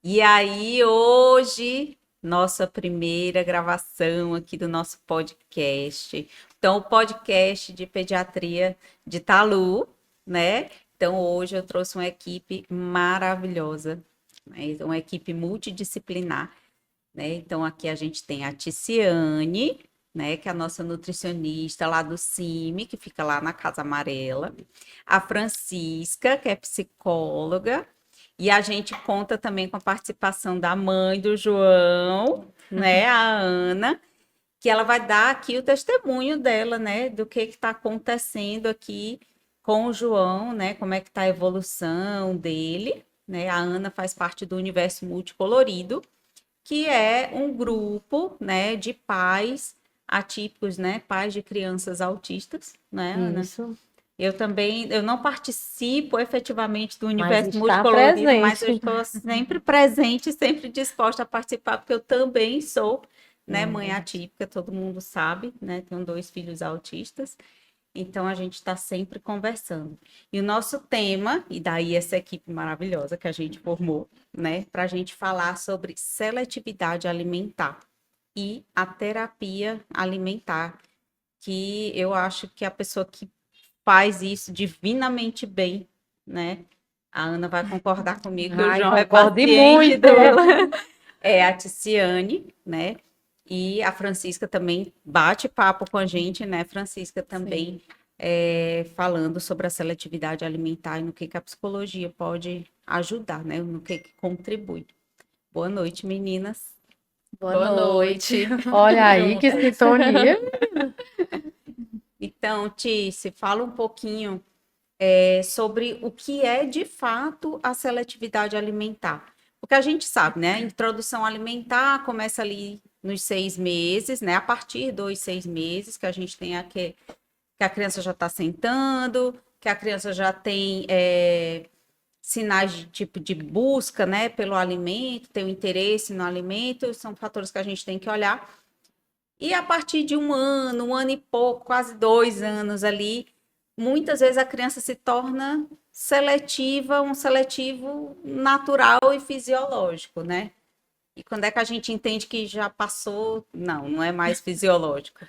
E aí, hoje, nossa primeira gravação aqui do nosso podcast. Então, o podcast de pediatria de Talu, né? Então, hoje eu trouxe uma equipe maravilhosa, né? Então, uma equipe multidisciplinar, né? Então, aqui a gente tem a Ticiane, né? Que é a nossa nutricionista lá do CIMI, que fica lá na Casa Amarela. A Francisca, que é psicóloga. E a gente conta também com a participação da mãe do João, né, a Ana, que ela vai dar aqui o testemunho dela, né, do que está acontecendo aqui com o João, né, como é que está a evolução dele, né? A Ana faz parte do Universo Multicolorido, que é um grupo, né, de pais atípicos, né, pais de crianças autistas, né, Ana? Isso, Eu também, eu não participo efetivamente do mas universo está multicolorido, mas eu presente. estou sempre presente, sempre disposta a participar, porque eu também sou, né, mãe Hum. atípica, todo mundo sabe, né? Tenho dois filhos autistas, então a gente está sempre conversando. E o nosso tema, e daí essa equipe maravilhosa que a gente formou, né, para a gente falar sobre seletividade alimentar e a terapia alimentar, que eu acho que a pessoa que faz isso divinamente bem, né? A Ana vai concordar comigo que o Ai, João é concordo e paciente muito. dela. É a Ticiane, né? E a Francisca também bate papo com a gente, né? Francisca Sim. também falando sobre a seletividade alimentar e no que a psicologia pode ajudar, né? No que contribui. Boa noite, meninas. Boa Boa noite. noite. Olha aí que Juntas. sintonia. Então, Tice, fala um pouquinho sobre o que é de fato a seletividade alimentar. Porque a gente sabe, né? A introdução alimentar começa ali nos 6 meses, né? A partir dos 6 meses que a gente tem aqui, que a criança já está sentando, que a criança já tem sinais de tipo de busca, né, pelo alimento, tem o interesse no alimento, são fatores que a gente tem que olhar. E a partir de um ano e pouco, quase 2 anos ali, muitas vezes a criança se torna seletiva, um seletivo natural e fisiológico, né? E quando é que a gente entende que já passou? Não, não é mais fisiológico.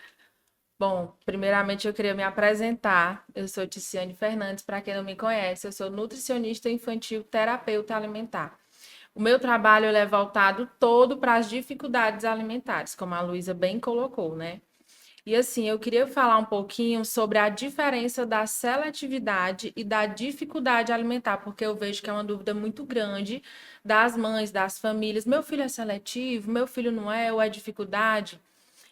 Bom, primeiramente eu queria me apresentar. Eu sou Ticiane Fernandes, para quem não me conhece, eu sou nutricionista infantil terapeuta alimentar. O meu trabalho ele é voltado todo para as dificuldades alimentares, como a Luísa bem colocou, né? E assim, eu queria falar um pouquinho sobre a diferença da seletividade e da dificuldade alimentar, porque eu vejo que é uma dúvida muito grande das mães, das famílias. Meu filho é seletivo, meu filho não é, ou é dificuldade?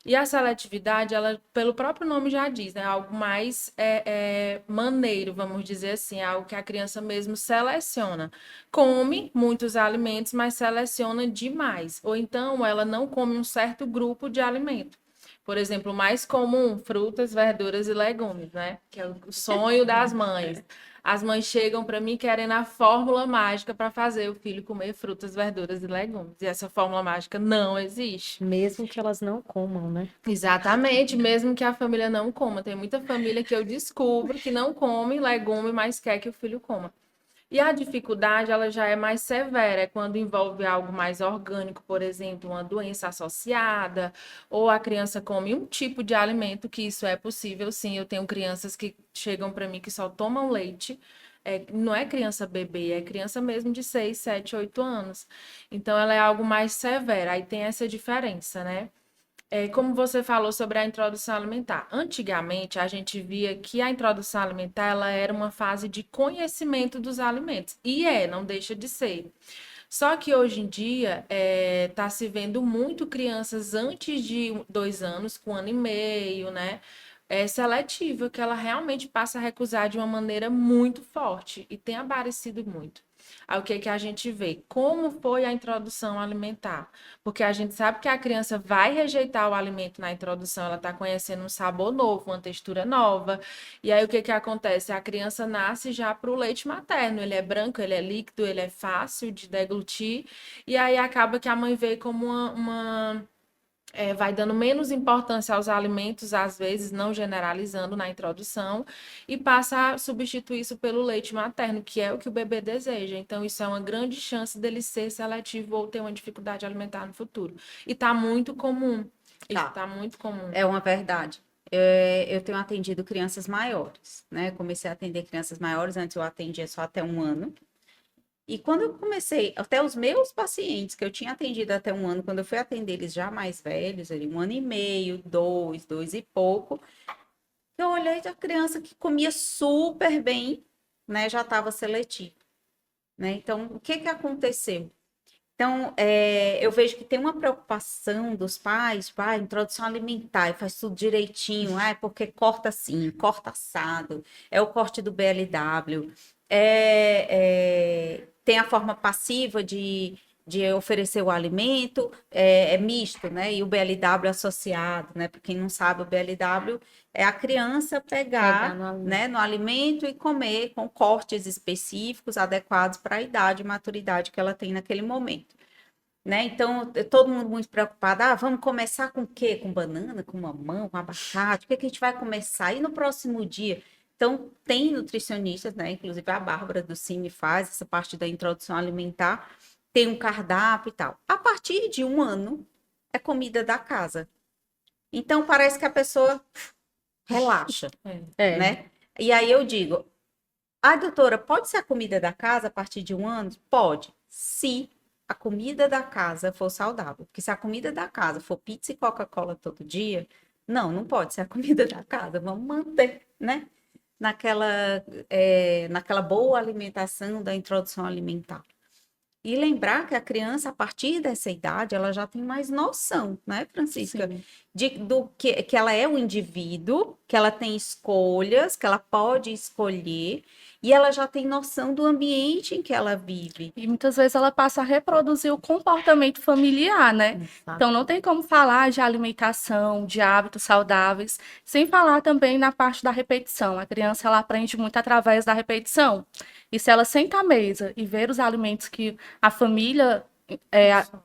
E a seletividade, ela, pelo próprio nome já diz, né? Algo mais maneiro, vamos dizer assim, é algo que a criança mesmo seleciona. Come muitos alimentos, mas seleciona demais. Ou então ela não come um certo grupo de alimento. Por exemplo, o mais comum, frutas, verduras e legumes, né? Que é o sonho das mães. As mães chegam para mim querendo a fórmula mágica para fazer o filho comer frutas, verduras e legumes. E essa fórmula mágica não existe. Mesmo que elas não comam, né? Exatamente, mesmo que a família não coma. Tem muita família que eu descubro que não come legume, mas quer que o filho coma. E a dificuldade, ela já é mais severa, é quando envolve algo mais orgânico, por exemplo, uma doença associada, ou a criança come um tipo de alimento, que isso é possível, sim. Eu tenho crianças que chegam para mim que só tomam leite. Não é criança bebê, é criança mesmo de 6, 7, 8 anos. Então, ela é algo mais severa. Aí tem essa diferença, né? Como você falou sobre a introdução alimentar. Antigamente, a gente via que a introdução alimentar ela era uma fase de conhecimento dos alimentos. E não deixa de ser. Só que hoje em dia está se vendo muito crianças antes de 2 anos, com 1 ano e meio, né? Seletiva, que ela realmente passa a recusar de uma maneira muito forte e tem aparecido muito. Aí o que que a gente vê? Como foi a introdução alimentar? Porque a gente sabe que a criança vai rejeitar o alimento na introdução, ela está conhecendo um sabor novo, uma textura nova. E aí o que que acontece? A criança nasce já para o leite materno, ele é branco, ele é líquido, ele é fácil de deglutir, e aí acaba que a mãe vê como uma vai dando menos importância aos alimentos, às vezes, não generalizando na introdução, e passa a substituir isso pelo leite materno, que é o que o bebê deseja. Então, isso é uma grande chance dele ser seletivo ou ter uma dificuldade alimentar no futuro. E está muito comum. Isso Tá. está muito comum. É uma verdade. Eu tenho atendido crianças maiores, né? Comecei a atender crianças maiores, antes eu atendia só até 1 ano. E quando eu comecei, até os meus pacientes que eu tinha atendido até 1 ano, quando eu fui atender eles já mais velhos, ali 1 ano e meio, dois e pouco, eu olhei a criança que comia super bem, né? Já estava seletiva, né? Então, o que que aconteceu? Então, eu vejo que tem uma preocupação dos pais, tipo, introdução alimentar, e faz tudo direitinho, porque corta assim, corta assado, é o corte do BLW, tem a forma passiva de oferecer o alimento, é misto, né? E o BLW associado, né? Para quem não sabe, o BLW é a criança Pegar pegar, no alimento. né, no alimento e comer com cortes específicos adequados para a idade e maturidade que ela tem naquele momento, né? Então, todo mundo muito preocupado. Vamos começar com o quê? Com banana, com mamão, com abacate? O que que a gente vai começar? E no próximo dia? Então, tem nutricionistas, né? Inclusive a Bárbara do CIMI faz essa parte da introdução alimentar, tem um cardápio e tal. A partir de 1 ano, é comida da casa. Então, parece que a pessoa relaxa, É. né? E aí eu digo, doutora, pode ser a comida da casa a partir de 1 ano? Pode, se a comida da casa for saudável. Porque se a comida da casa for pizza e Coca-Cola todo dia, não pode ser a comida da casa. Vamos manter, né? Naquela boa alimentação da introdução alimentar. E lembrar que a criança, a partir dessa idade, ela já tem mais noção, né, Francisca? Sim. Do que ela é um indivíduo, que ela tem escolhas, que ela pode escolher, e ela já tem noção do ambiente em que ela vive. E muitas vezes ela passa a reproduzir o comportamento familiar, né? Então não tem como falar de alimentação, de hábitos saudáveis, sem falar também na parte da repetição. A criança ela aprende muito através da repetição. E se ela senta à mesa e ver os alimentos que a família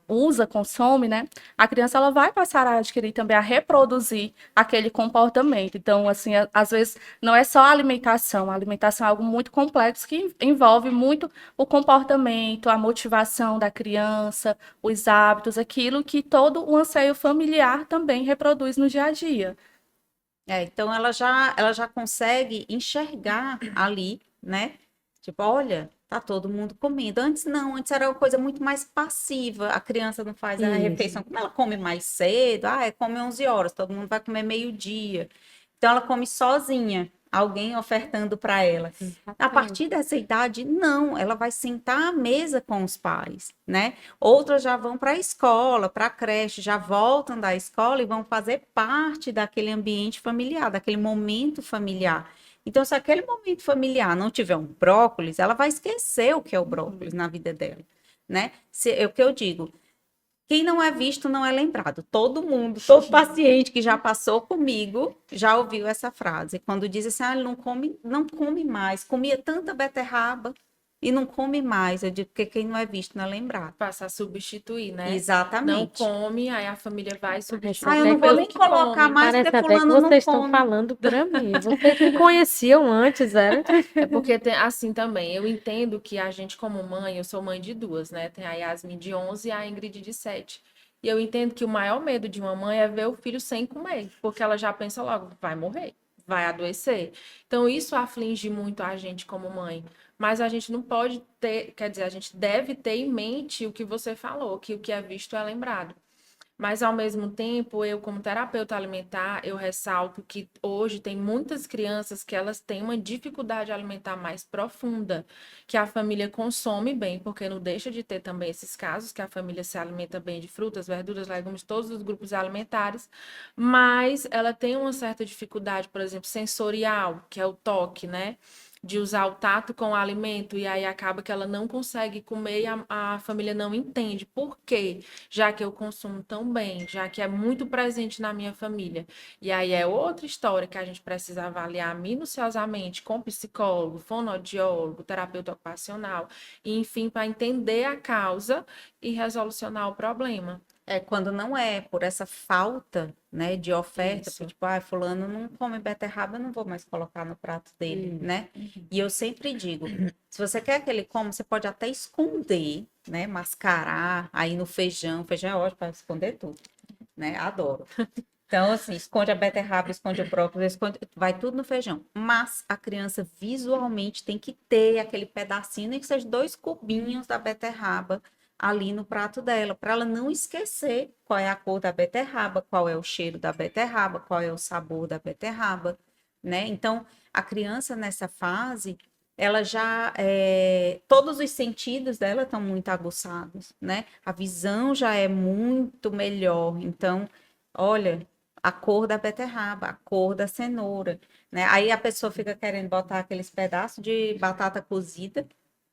usa, consome, né? A criança ela vai passar a adquirir também, a reproduzir aquele comportamento. Então, assim, às vezes não é só a alimentação é algo muito complexo que envolve muito o comportamento, a motivação da criança, os hábitos, aquilo que todo o anseio familiar também reproduz no dia a dia. Então ela já consegue enxergar ali, né? Tipo, olha, tá todo mundo comendo. Antes não, antes era uma coisa muito mais passiva. A criança não faz a Isso. refeição, como ela come mais cedo, come 11 horas, todo mundo vai comer meio-dia. Então ela come sozinha, alguém ofertando para ela. A partir dessa idade, não, ela vai sentar à mesa com os pais, né? Outras já vão para a escola, para a creche, já voltam da escola e vão fazer parte daquele ambiente familiar, daquele momento familiar. Então, se aquele momento familiar não tiver um brócolis, ela vai esquecer o que é o brócolis na vida dela, né? É o que eu digo. Quem não é visto não é lembrado. Todo mundo, todo paciente que já passou comigo já ouviu essa frase. Quando diz assim, ele não come mais. Comia tanta beterraba e não come mais. Eu digo que quem não é visto não é lembrado. Passa a substituir, né? Não Exatamente. come, aí a família vai substituir. Eu não vou nem que colocar come. mais Parece porque até que fulano não vocês estão come. falando pra mim. Vocês me conheciam antes, era? É porque tem, assim também, eu entendo que a gente como mãe, eu sou mãe de duas, né? Tem a Yasmin de 11 e a Ingrid de 7. E eu entendo que o maior medo de uma mãe é ver o filho sem comer, porque ela já pensa logo, vai morrer, vai adoecer. Então isso aflige muito a gente como mãe. Mas a gente não pode ter, quer dizer, a gente deve ter em mente o que você falou, que o que é visto é lembrado. Mas, ao mesmo tempo, eu, como terapeuta alimentar, eu ressalto que hoje tem muitas crianças que elas têm uma dificuldade alimentar mais profunda, que a família consome bem, porque não deixa de ter também esses casos, que a família se alimenta bem de frutas, verduras, legumes, todos os grupos alimentares, mas ela tem uma certa dificuldade, por exemplo, sensorial, que é o toque, né? De usar o tato com o alimento, e aí acaba que ela não consegue comer e a família não entende. Por quê? Já que eu consumo tão bem, já que é muito presente na minha família. E aí é outra história que a gente precisa avaliar minuciosamente com psicólogo, fonoaudiólogo, terapeuta ocupacional, e, enfim, para entender a causa e resolucionar o problema. É quando não é por essa falta, né, de oferta, Isso. porque, tipo, fulano não come beterraba, eu não vou mais colocar no prato dele, né? E eu sempre digo, se você quer que ele coma, você pode até esconder, né, mascarar aí no feijão. Feijão é ótimo para esconder tudo, né? Adoro. Então, assim, esconde a beterraba, esconde o brócolis, vai tudo no feijão. Mas a criança visualmente tem que ter aquele pedacinho, nem que seja 2 cubinhos da beterraba ali no prato dela, para ela não esquecer qual é a cor da beterraba, qual é o cheiro da beterraba, qual é o sabor da beterraba, né? Então, a criança nessa fase, ela já, todos os sentidos dela estão muito aguçados, né? A visão já é muito melhor. Então, olha, a cor da beterraba, a cor da cenoura, né? Aí a pessoa fica querendo botar aqueles pedaços de batata cozida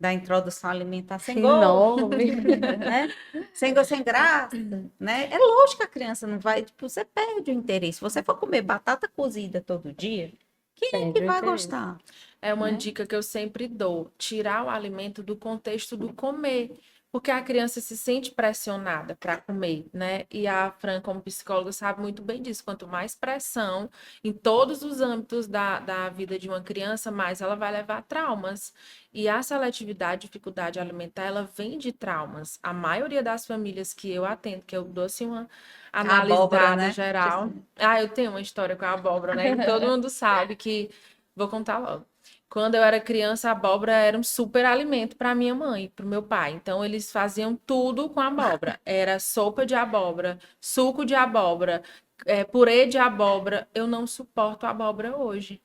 da introdução alimentar sem gosto, Enorme. né? Sem gosto, sem graça, né? É lógico que a criança não vai, tipo, você perde o interesse. Se você for comer batata cozida todo dia, quem é que Perde o vai interesse. gostar, É uma né? dica que eu sempre dou: tirar o alimento do contexto do comer. Porque a criança se sente pressionada para comer, né? E a Fran, como psicóloga, sabe muito bem disso. Quanto mais pressão em todos os âmbitos da vida de uma criança, mais ela vai levar a traumas. E a seletividade, dificuldade alimentar, ela vem de traumas. A maioria das famílias que eu atendo, que eu dou assim uma A abóbora, analisada né? geral. Ah, eu tenho uma história com a abóbora, né? E todo mundo sabe que. Vou contar logo. Quando eu era criança, a abóbora era um super alimento para minha mãe, para o meu pai. Então, eles faziam tudo com abóbora. Era sopa de abóbora, suco de abóbora, purê de abóbora. Eu não suporto abóbora hoje.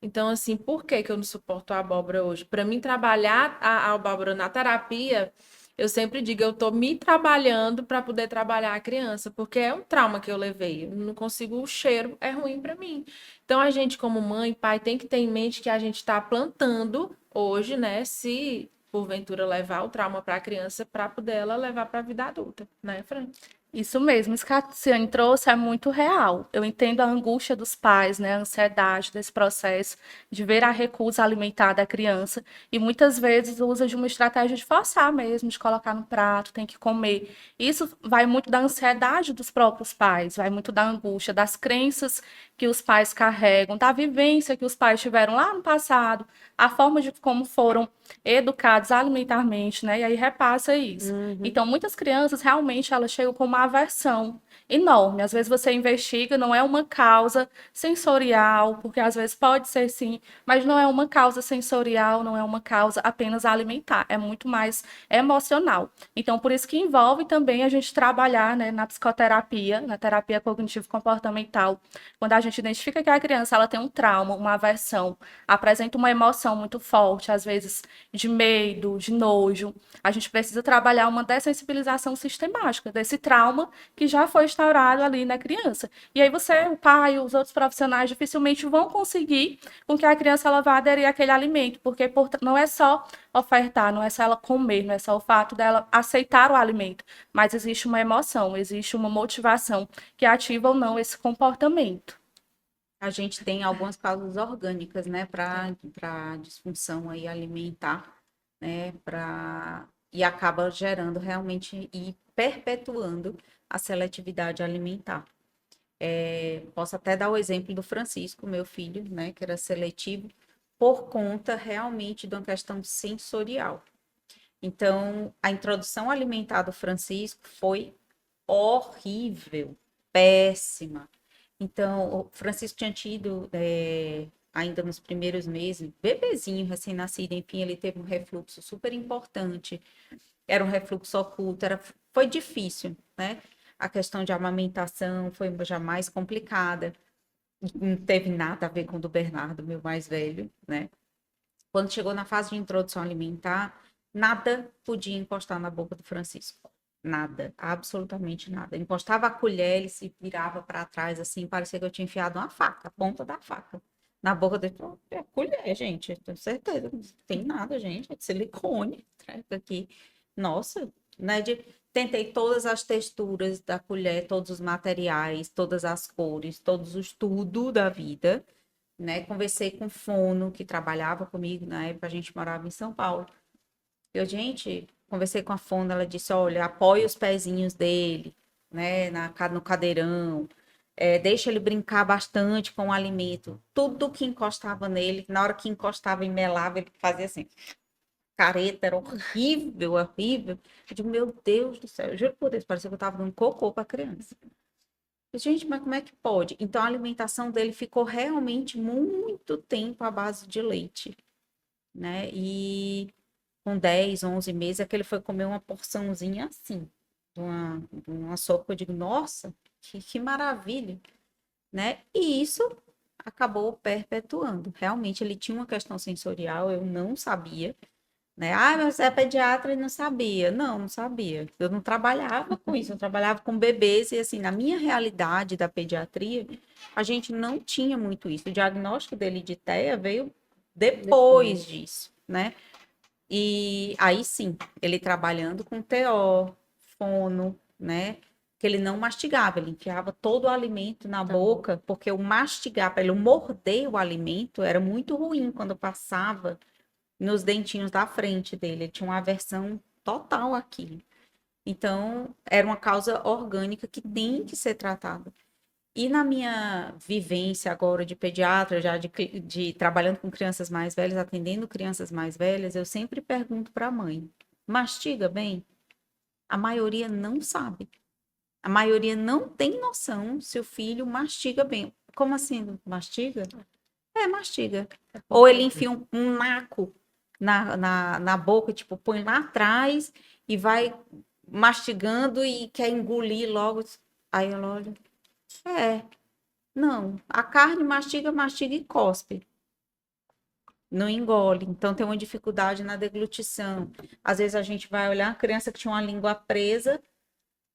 Então, assim, por que que eu não suporto a abóbora hoje? Para mim, trabalhar a abóbora na terapia, eu sempre digo, eu estou me trabalhando para poder trabalhar a criança, porque é um trauma que eu levei. Eu não consigo, o cheiro é ruim para mim. Então, a gente, como mãe, pai, tem que ter em mente que a gente está plantando hoje, né? Se porventura levar o trauma para a criança, para poder ela levar para a vida adulta, né, Fran? Isso mesmo, isso que a Tiziane trouxe é muito real. Eu entendo a angústia dos pais, né, a ansiedade desse processo de ver a recusa alimentar da criança e muitas vezes usa de uma estratégia de forçar mesmo, de colocar no prato, tem que comer. Isso vai muito da ansiedade dos próprios pais, vai muito da angústia, das crenças que os pais carregam, da vivência que os pais tiveram lá no passado, a forma de como foram educados alimentarmente, né, e aí repassa isso. Então, muitas crianças realmente elas chegam com uma aversão enorme. Às vezes você investiga, não é uma causa sensorial, porque às vezes pode ser sim, mas não é uma causa sensorial, não é uma causa apenas alimentar, é muito mais emocional. Então, por isso que envolve também a gente trabalhar, né, na psicoterapia, na terapia cognitivo-comportamental, quando a gente identifica que a criança ela tem um trauma, uma aversão, apresenta uma emoção muito forte, às vezes de medo, de nojo, a gente precisa trabalhar uma dessensibilização sistemática desse trauma que já foi instaurado ali na criança. E aí você, o pai, os outros profissionais dificilmente vão conseguir com que a criança ela vá aderir àquele alimento, porque não é só ofertar, não é só ela comer, não é só o fato dela aceitar o alimento, mas existe uma emoção, existe uma motivação que ativa ou não esse comportamento. A gente tem algumas causas orgânicas, né, para disfunção aí alimentar, né, e acaba gerando realmente e perpetuando a seletividade alimentar. Posso até dar o exemplo do Francisco, meu filho, né, que era seletivo por conta realmente de uma questão sensorial. Então, a introdução alimentar do Francisco foi horrível, péssima. Então, o Francisco tinha tido, ainda nos primeiros meses, bebezinho, recém-nascido, enfim, ele teve um refluxo super importante, era um refluxo oculto, foi difícil, né? A questão de amamentação foi já mais complicada, não teve nada a ver com o do Bernardo, meu mais velho, né? Quando chegou na fase de introdução alimentar, nada podia encostar na boca do Francisco. Nada, absolutamente nada. Encostava a colher, ele se virava para trás, assim, parecia que eu tinha enfiado uma faca, a ponta da faca. Na boca dele, é a colher, gente, tenho certeza. Não tem nada, gente, é de silicone. Treca aqui. Nossa, né? Tentei todas as texturas da colher, todos os materiais, todas as cores, todos os tudo da vida, né? Conversei com o fono, que trabalhava comigo, na época a gente morava em São Paulo. Gente, conversei com a fono, ela disse, olha, apoia os pezinhos dele, né, no cadeirão, deixa ele brincar bastante com o alimento. Tudo que encostava nele, na hora que encostava e melava, ele fazia assim, careta, era horrível, horrível. Eu digo, meu Deus do céu, eu juro por Deus, parecia que eu estava dando cocô para a criança. Gente, mas como é que pode? Então, a alimentação dele ficou realmente muito tempo à base de leite, né? E com 10, 11 meses, é que ele foi comer uma porçãozinha assim, de uma sopa. Eu digo, nossa, que maravilha, né? E isso acabou perpetuando. Realmente, ele tinha uma questão sensorial, eu não sabia, né? Ah, mas você é pediatra e não sabia. Não, não sabia. Eu não trabalhava com isso, eu trabalhava com bebês e, assim, na minha realidade da pediatria, a gente não tinha muito isso. O diagnóstico dele de TEA veio depois disso, né? E aí sim, ele trabalhando com TO, fono, né? Que ele não mastigava, ele enfiava todo o alimento na boca, porque o mastigar, para ele morder o alimento, era muito ruim quando passava nos dentinhos da frente dele. Ele tinha uma aversão total àquilo. Então, era uma causa orgânica que tem que ser tratada. E na minha vivência agora de pediatra, já de trabalhando com crianças mais velhas, atendendo crianças mais velhas, eu sempre pergunto para a mãe: mastiga bem? A maioria não sabe. A maioria não tem noção se o filho mastiga bem. Como assim, mastiga? Mastiga. Ou ele enfia um naco na boca, tipo, põe lá atrás e vai mastigando e quer engolir logo. Aí ela olha. Não. A carne mastiga, mastiga e cospe. Não engole. Então tem uma dificuldade na deglutição. Às vezes a gente vai olhar a criança que tinha uma língua presa,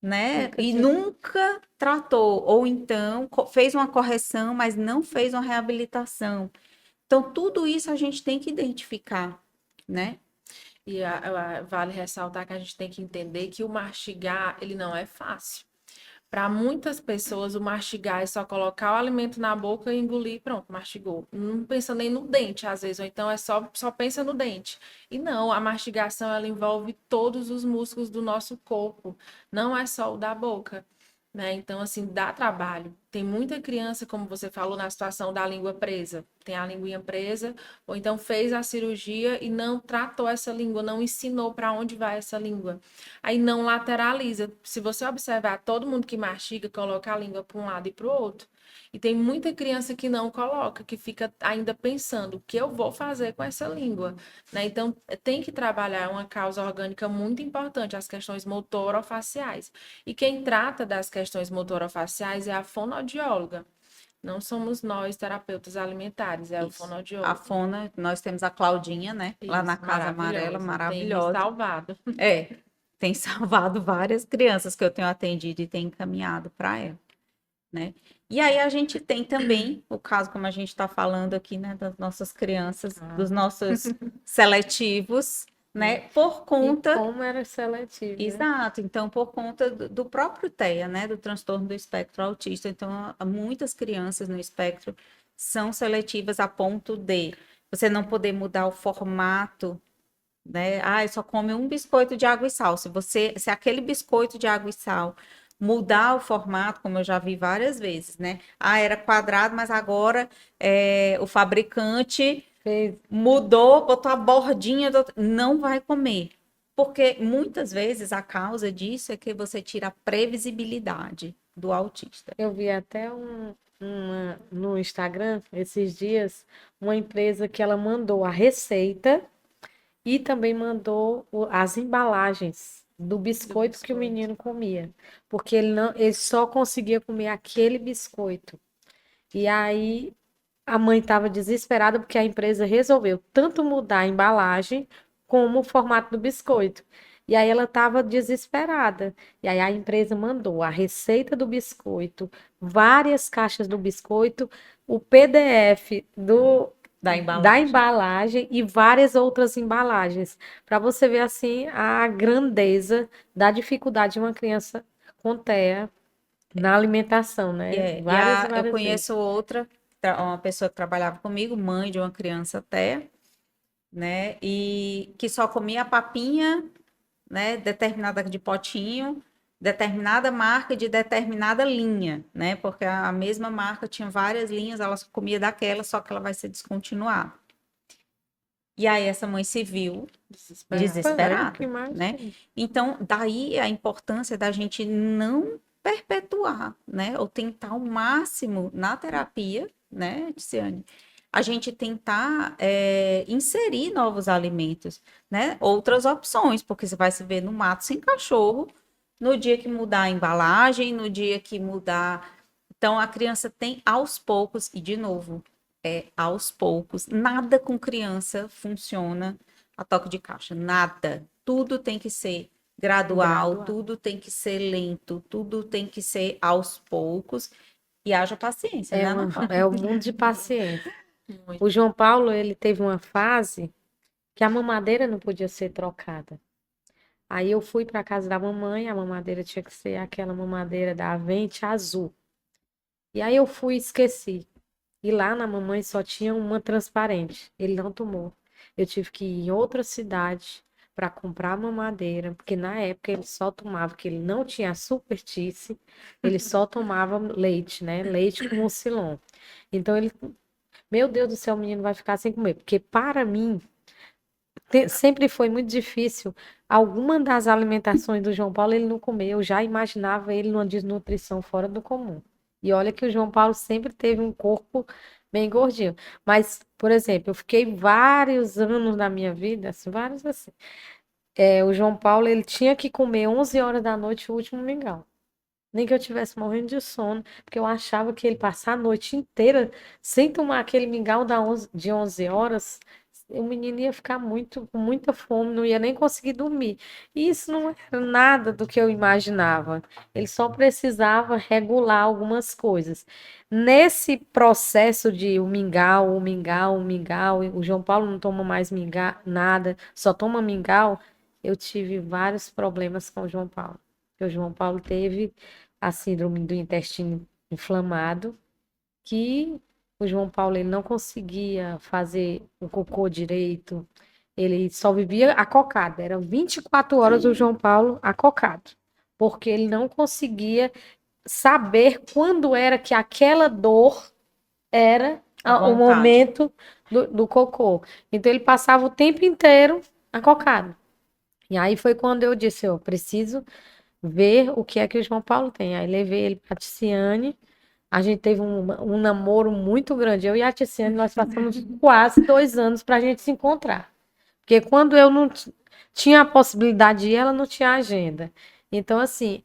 né? E nunca tratou. Ou então fez uma correção, mas não fez uma reabilitação. Então, tudo isso a gente tem que identificar, né? E vale ressaltar que a gente tem que entender que o mastigar, ele não é fácil. Para muitas pessoas, o mastigar é só colocar o alimento na boca e engolir, pronto, mastigou. Não pensa nem no dente, às vezes, ou então é só pensa no dente. E não, a mastigação, ela envolve todos os músculos do nosso corpo, não é só o da boca, né? Então, assim, dá trabalho. Tem muita criança, como você falou, na situação da língua presa. Tem a linguinha presa, ou então fez a cirurgia e não tratou essa língua, não ensinou para onde vai essa língua. Aí não lateraliza. Se você observar, todo mundo que mastiga coloca a língua para um lado e para o outro. E tem muita criança que não coloca, que fica ainda pensando o que eu vou fazer com essa língua, né? Então, tem que trabalhar uma causa orgânica muito importante, as questões motorofaciais. E quem trata das questões motorofaciais é a fonoaudióloga. Não somos nós, terapeutas alimentares, é o Isso. A fonoaudiólogo. Fona, nós temos a Claudinha, né? Lá na Isso, Casa Amarela, Tem me maravilhosa. salvado. Tem salvado várias crianças que eu tenho atendido e tenho encaminhado para ela, né? E aí a gente tem também o caso, como a gente está falando aqui, né, das nossas crianças, dos nossos seletivos, né? Por E conta. como era seletivo, né? Exato, então por conta do próprio TEA, né, do transtorno do espectro autista, então muitas crianças no espectro são seletivas a ponto de você não poder mudar o formato, né? Ah, só come um biscoito de água e sal. Se aquele biscoito de água e sal mudar o formato, como eu já vi várias vezes, né? Ah, era quadrado, mas agora o fabricante Fez mudou, botou a bordinha, não vai comer. Porque muitas vezes a causa disso é que você tira a previsibilidade do autista. Eu vi até no Instagram, esses dias, uma empresa que ela mandou a receita e também mandou as embalagens do biscoito que o menino comia, porque ele só conseguia comer aquele biscoito. E aí a mãe estava desesperada porque a empresa resolveu tanto mudar a embalagem como o formato do biscoito. E aí ela estava desesperada. E aí a empresa mandou a receita do biscoito, várias caixas do biscoito, o PDF Da da embalagem. embalagem e várias outras embalagens, para você ver assim a grandeza da dificuldade de uma criança com TEA na alimentação, né? Várias e Eu várias vezes. conheço outra, uma pessoa que trabalhava comigo, mãe de uma criança até, né? E que só comia a papinha, né? Determinada de potinho, determinada marca de determinada linha, né? Porque a mesma marca tinha várias linhas, ela só comia daquela, só que ela vai ser descontinuada. E aí essa mãe se viu desesperada, Que mais né? tem? Então, daí a importância da gente não perpetuar, né? Ou tentar o máximo na terapia, né, Tiziane? A gente tentar inserir novos alimentos, né? Outras opções, porque você vai se ver no mato sem cachorro, no dia que mudar a embalagem, no dia que mudar. Então, a criança tem aos poucos, e de novo, aos poucos. Nada com criança funciona a toque de caixa, nada. Tudo tem que ser gradual, Gradual. tudo tem que ser lento, tudo tem que ser aos poucos. E haja paciência, né, Ana Paula? É o mundo de paciência. Muito. O João Paulo, ele teve uma fase que a mamadeira não podia ser trocada. Aí eu fui para casa da mamãe, a mamadeira tinha que ser aquela mamadeira da Avente azul. E aí eu fui e esqueci. E lá na mamãe só tinha uma transparente. Ele não tomou. Eu tive que ir em outra cidade para comprar mamadeira, porque na época ele só tomava, que ele não tinha supertície, ele só tomava leite, né? Leite com mucilon. Então ele, meu Deus do céu, o menino vai ficar sem comer, porque para mim sempre foi muito difícil. Alguma das alimentações do João Paulo ele não comeu. Eu já imaginava ele numa desnutrição fora do comum. E olha que o João Paulo sempre teve um corpo bem gordinho. Mas, por exemplo, eu fiquei vários anos da minha vida, assim, vários assim. O João Paulo, ele tinha que comer 11 horas da noite o último mingau. Nem que eu tivesse morrendo de sono, porque eu achava que ele passar a noite inteira sem tomar aquele mingau de 11 horas, o menino ia ficar com muita fome, não ia nem conseguir dormir. E isso não era nada do que eu imaginava. Ele só precisava regular algumas coisas. Nesse processo de o mingau, e o João Paulo não toma mais mingau, nada, só toma mingau, eu tive vários problemas com o João Paulo. Porque o João Paulo teve a síndrome do intestino inflamado, que o João Paulo ele não conseguia fazer o cocô direito, ele só vivia acocado, era 24 horas o João Paulo acocado, porque ele não conseguia saber quando era que aquela dor era À o vontade. momento do cocô. Então ele passava o tempo inteiro acocado. E aí foi quando eu disse, eu preciso ver o que é que o João Paulo tem. Aí levei ele para a Ticiane. A gente teve um namoro muito grande. Eu e a Ticiane, nós passamos quase 2 anos para a gente se encontrar. Porque quando eu não tinha a possibilidade de ir, ela não tinha agenda. Então, assim,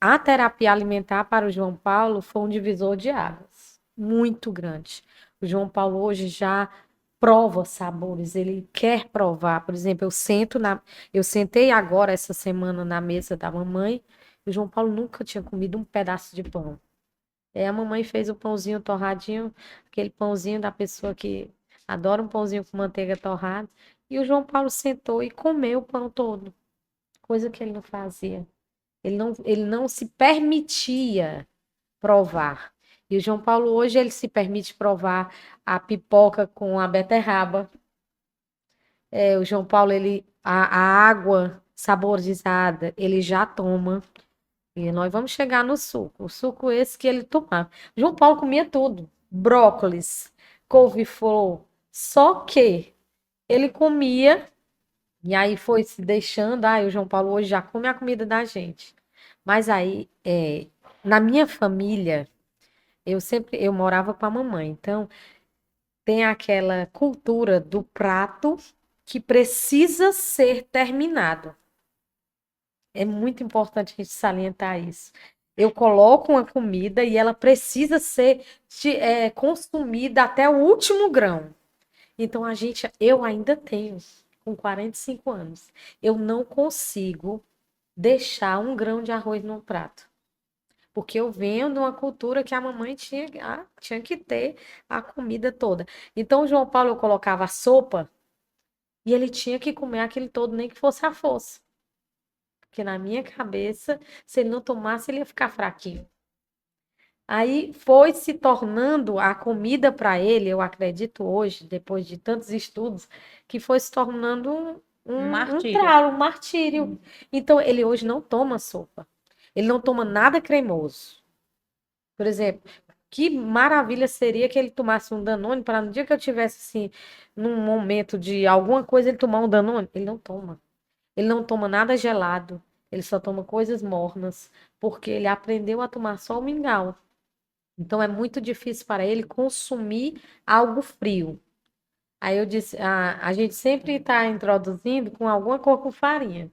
a terapia alimentar para o João Paulo foi um divisor de águas muito grande. O João Paulo hoje já prova sabores, ele quer provar. Por exemplo, eu sentei agora essa semana na mesa da mamãe, e o João Paulo nunca tinha comido um pedaço de pão. A mamãe fez o pãozinho torradinho, aquele pãozinho da pessoa que adora um pãozinho com manteiga torrada, e o João Paulo sentou e comeu o pão todo, coisa que ele não fazia. Ele não se permitia provar. E o João Paulo hoje ele se permite provar a pipoca com a beterraba. O João Paulo a água saborizada ele já toma. E nós vamos chegar no suco. O suco esse que ele tomava. O João Paulo comia tudo. Brócolis, couve-flor. Só que ele comia e aí foi se deixando. O João Paulo hoje já come a comida da gente. Mas aí, na minha família, eu morava com a mamãe, então tem aquela cultura do prato que precisa ser terminado. É muito importante a gente salientar isso. Eu coloco uma comida e ela precisa ser consumida até o último grão. Então eu ainda tenho, com 45 anos, eu não consigo deixar um grão de arroz no prato. Porque eu venho de uma cultura que a mamãe tinha que ter a comida toda. Então, o João Paulo, eu colocava a sopa e ele tinha que comer aquele todo, nem que fosse a força. Porque na minha cabeça, se ele não tomasse, ele ia ficar fraquinho. Aí foi se tornando a comida para ele, eu acredito hoje, depois de tantos estudos, que foi se tornando um martírio. trauma, um martírio. Então, ele hoje não toma sopa. Ele não toma nada cremoso. Por exemplo, que maravilha seria que ele tomasse um Danone para no dia que eu tivesse assim, num momento de alguma coisa, ele tomar um Danone. Ele não toma. Ele não toma nada gelado. Ele só toma coisas mornas, porque ele aprendeu a tomar só o mingau. Então é muito difícil para ele consumir algo frio. Aí eu disse, a gente sempre está introduzindo com alguma cor com farinha.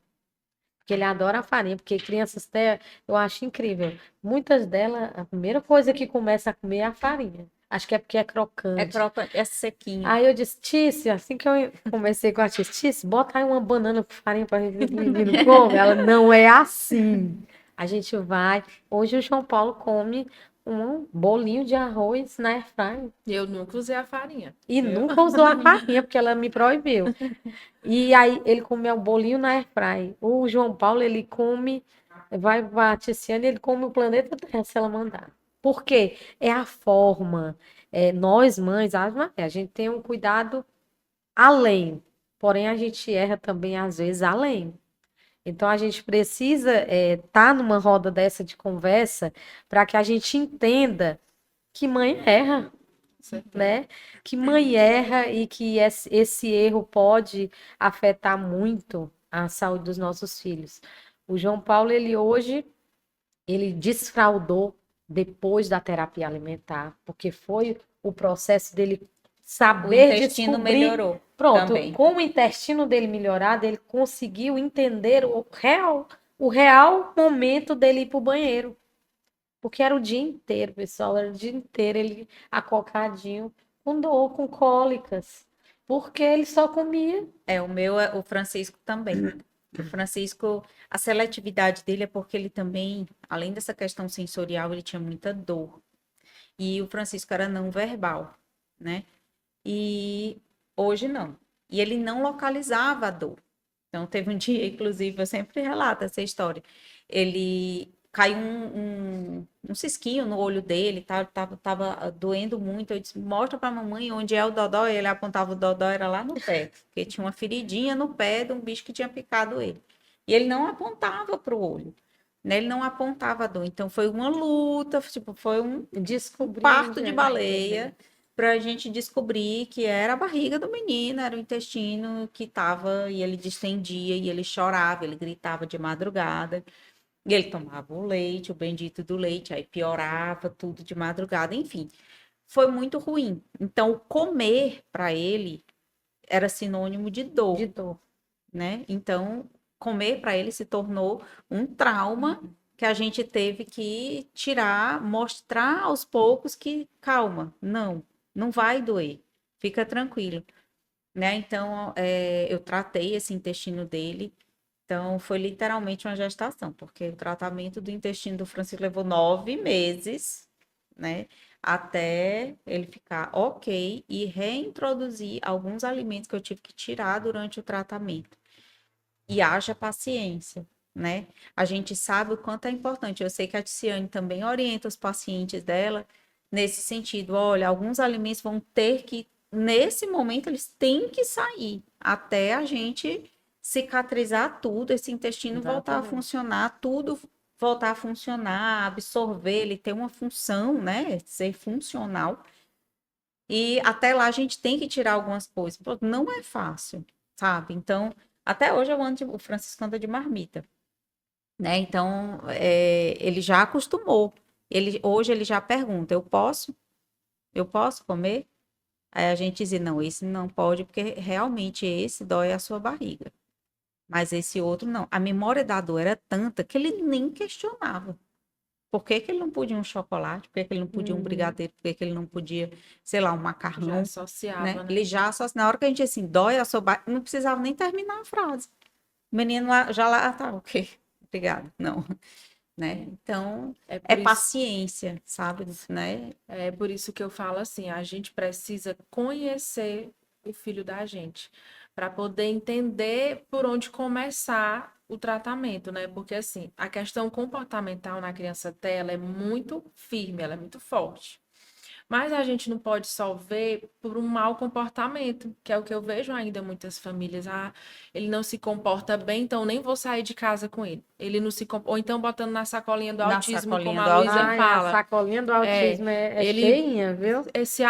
Porque ele adora a farinha, porque crianças até, eu acho incrível. Muitas delas, a primeira coisa que começa a comer é a farinha. Acho que é porque é É crocante. crocante, é sequinho. Aí eu disse, Tícia, assim que eu comecei com a Tícia, bota aí uma banana com farinha para ver se o menino come. Ela, não é assim. A gente vai. Hoje o João Paulo come um bolinho de arroz na airfryer. Eu nunca usei a farinha. E viu? nunca usou a farinha, porque ela me proibiu. E aí ele come o bolinho na airfryer. O João Paulo, ele come, vai para a Tiziane, ele come o planeta Terra, se ela mandar. Por quê? É a forma. Nós, mães, a gente tem um cuidado além. Porém, a gente erra também, às vezes, além. Então, a gente precisa estar numa roda dessa de conversa para que a gente entenda que mãe erra, Certeza. né? Que mãe erra e que esse erro pode afetar muito a saúde dos nossos filhos. O João Paulo, ele hoje, ele desfraudou depois da terapia alimentar, porque foi o processo dele O saber intestino descobrir. melhorou Pronto, também. com o intestino dele melhorado, ele conseguiu entender o real momento dele ir para o banheiro. Porque era o dia inteiro, pessoal, era o dia inteiro ele acocadinho, com dor, com cólicas. Porque ele só comia. O Francisco também. O Francisco, a seletividade dele é porque ele também, além dessa questão sensorial, ele tinha muita dor. E o Francisco era não verbal, né? E hoje não. E ele não localizava a dor. Então, teve um dia, inclusive, eu sempre relato essa história. Ele caiu um cisquinho no olho dele, tava doendo muito. Eu disse, mostra pra mamãe onde é o dodó. E ele apontava o dodó, era lá no pé, porque tinha uma feridinha no pé de um bicho que tinha picado ele. E ele não apontava pro olho, né? Ele não apontava a dor. Então, foi uma luta, tipo, foi um Descobrir parto onde de era. baleia para a gente descobrir que era a barriga do menino, era o intestino que estava, e ele distendia, e ele chorava, ele gritava de madrugada, e ele tomava o leite, o bendito do leite, aí piorava tudo de madrugada, enfim, foi muito ruim. Então, o comer para ele era sinônimo de dor, De dor. né? Então, comer para ele se tornou um trauma que a gente teve que tirar, mostrar aos poucos que, calma, não vai doer, fica tranquilo, né? Então, eu tratei esse intestino dele, então foi literalmente uma gestação, porque o tratamento do intestino do Francisco levou 9 meses, né? Até ele ficar ok e reintroduzir alguns alimentos que eu tive que tirar durante o tratamento e haja paciência, né? A gente sabe o quanto é importante. Eu sei que a Ticiane também orienta os pacientes dela nesse sentido. Olha, alguns alimentos vão ter que, nesse momento, eles têm que sair até a gente cicatrizar tudo, esse intestino voltar a Exatamente. funcionar, tudo voltar a funcionar, absorver, ele ter uma função, né? Ser funcional. E até lá a gente tem que tirar algumas coisas. Pô, não é fácil, sabe? Então, até hoje o Francisco anda de marmita, né? Então, ele já acostumou. Hoje ele já pergunta, eu posso? Eu posso comer? Aí a gente diz, não, esse não pode, porque realmente esse dói a sua barriga. Mas esse outro não. A memória da dor era tanta que ele nem questionava. Por que que ele não podia um chocolate? Por que que ele não podia um brigadeiro? Por que que ele não podia, sei lá, um Já macarrão, associava, né? né? Ele já, só na hora que a gente assim, dói a sua barriga, não precisava nem terminar a frase. O menino lá, já lá, tá, ok, obrigado. Não, né? Então, É é por isso, paciência, sabe? Né? é por isso que eu falo assim, a gente precisa conhecer o filho da gente para poder entender por onde começar o tratamento, né? Porque assim, a questão comportamental na criança dela é muito firme, ela é muito forte. Mas a gente não pode só ver por um mau comportamento, que é o que eu vejo ainda muitas famílias. Ah, ele não se comporta bem, então nem vou sair de casa com ele. Ele não se ou então botando na sacolinha do Na autismo, sacolinha como do a Luísa Ai, a fala. sacolinha do autismo é ele- cheinha, viu? Esse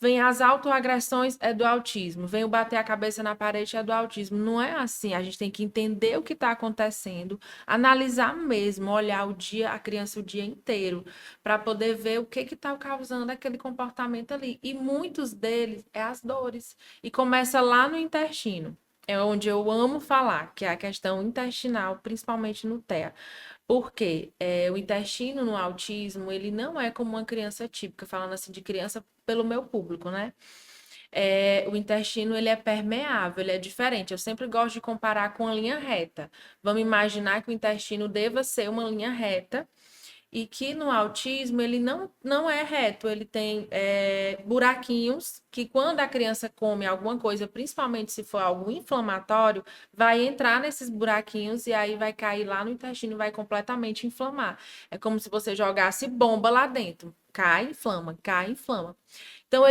vem as autoagressões é do autismo, vem o bater a cabeça na parede é do autismo. Não é assim, a gente tem que entender o que está acontecendo, analisar mesmo, olhar a criança o dia inteiro, para poder ver o que está causando aquele comportamento ali. E muitos deles é as dores. E começa lá no intestino. É onde eu amo falar, que é a questão intestinal, principalmente no TEA. Porque o intestino no autismo, ele não é como uma criança típica, falando assim de criança pelo meu público, né? O intestino, ele é permeável, ele é diferente. Eu sempre gosto de comparar com a linha reta. Vamos imaginar que o intestino deva ser uma linha reta e que no autismo ele não é reto, ele tem buraquinhos que quando a criança come alguma coisa, principalmente se for algo inflamatório, vai entrar nesses buraquinhos e aí vai cair lá no intestino e vai completamente inflamar. É como se você jogasse bomba lá dentro. Cai, inflama, cai, inflama. Então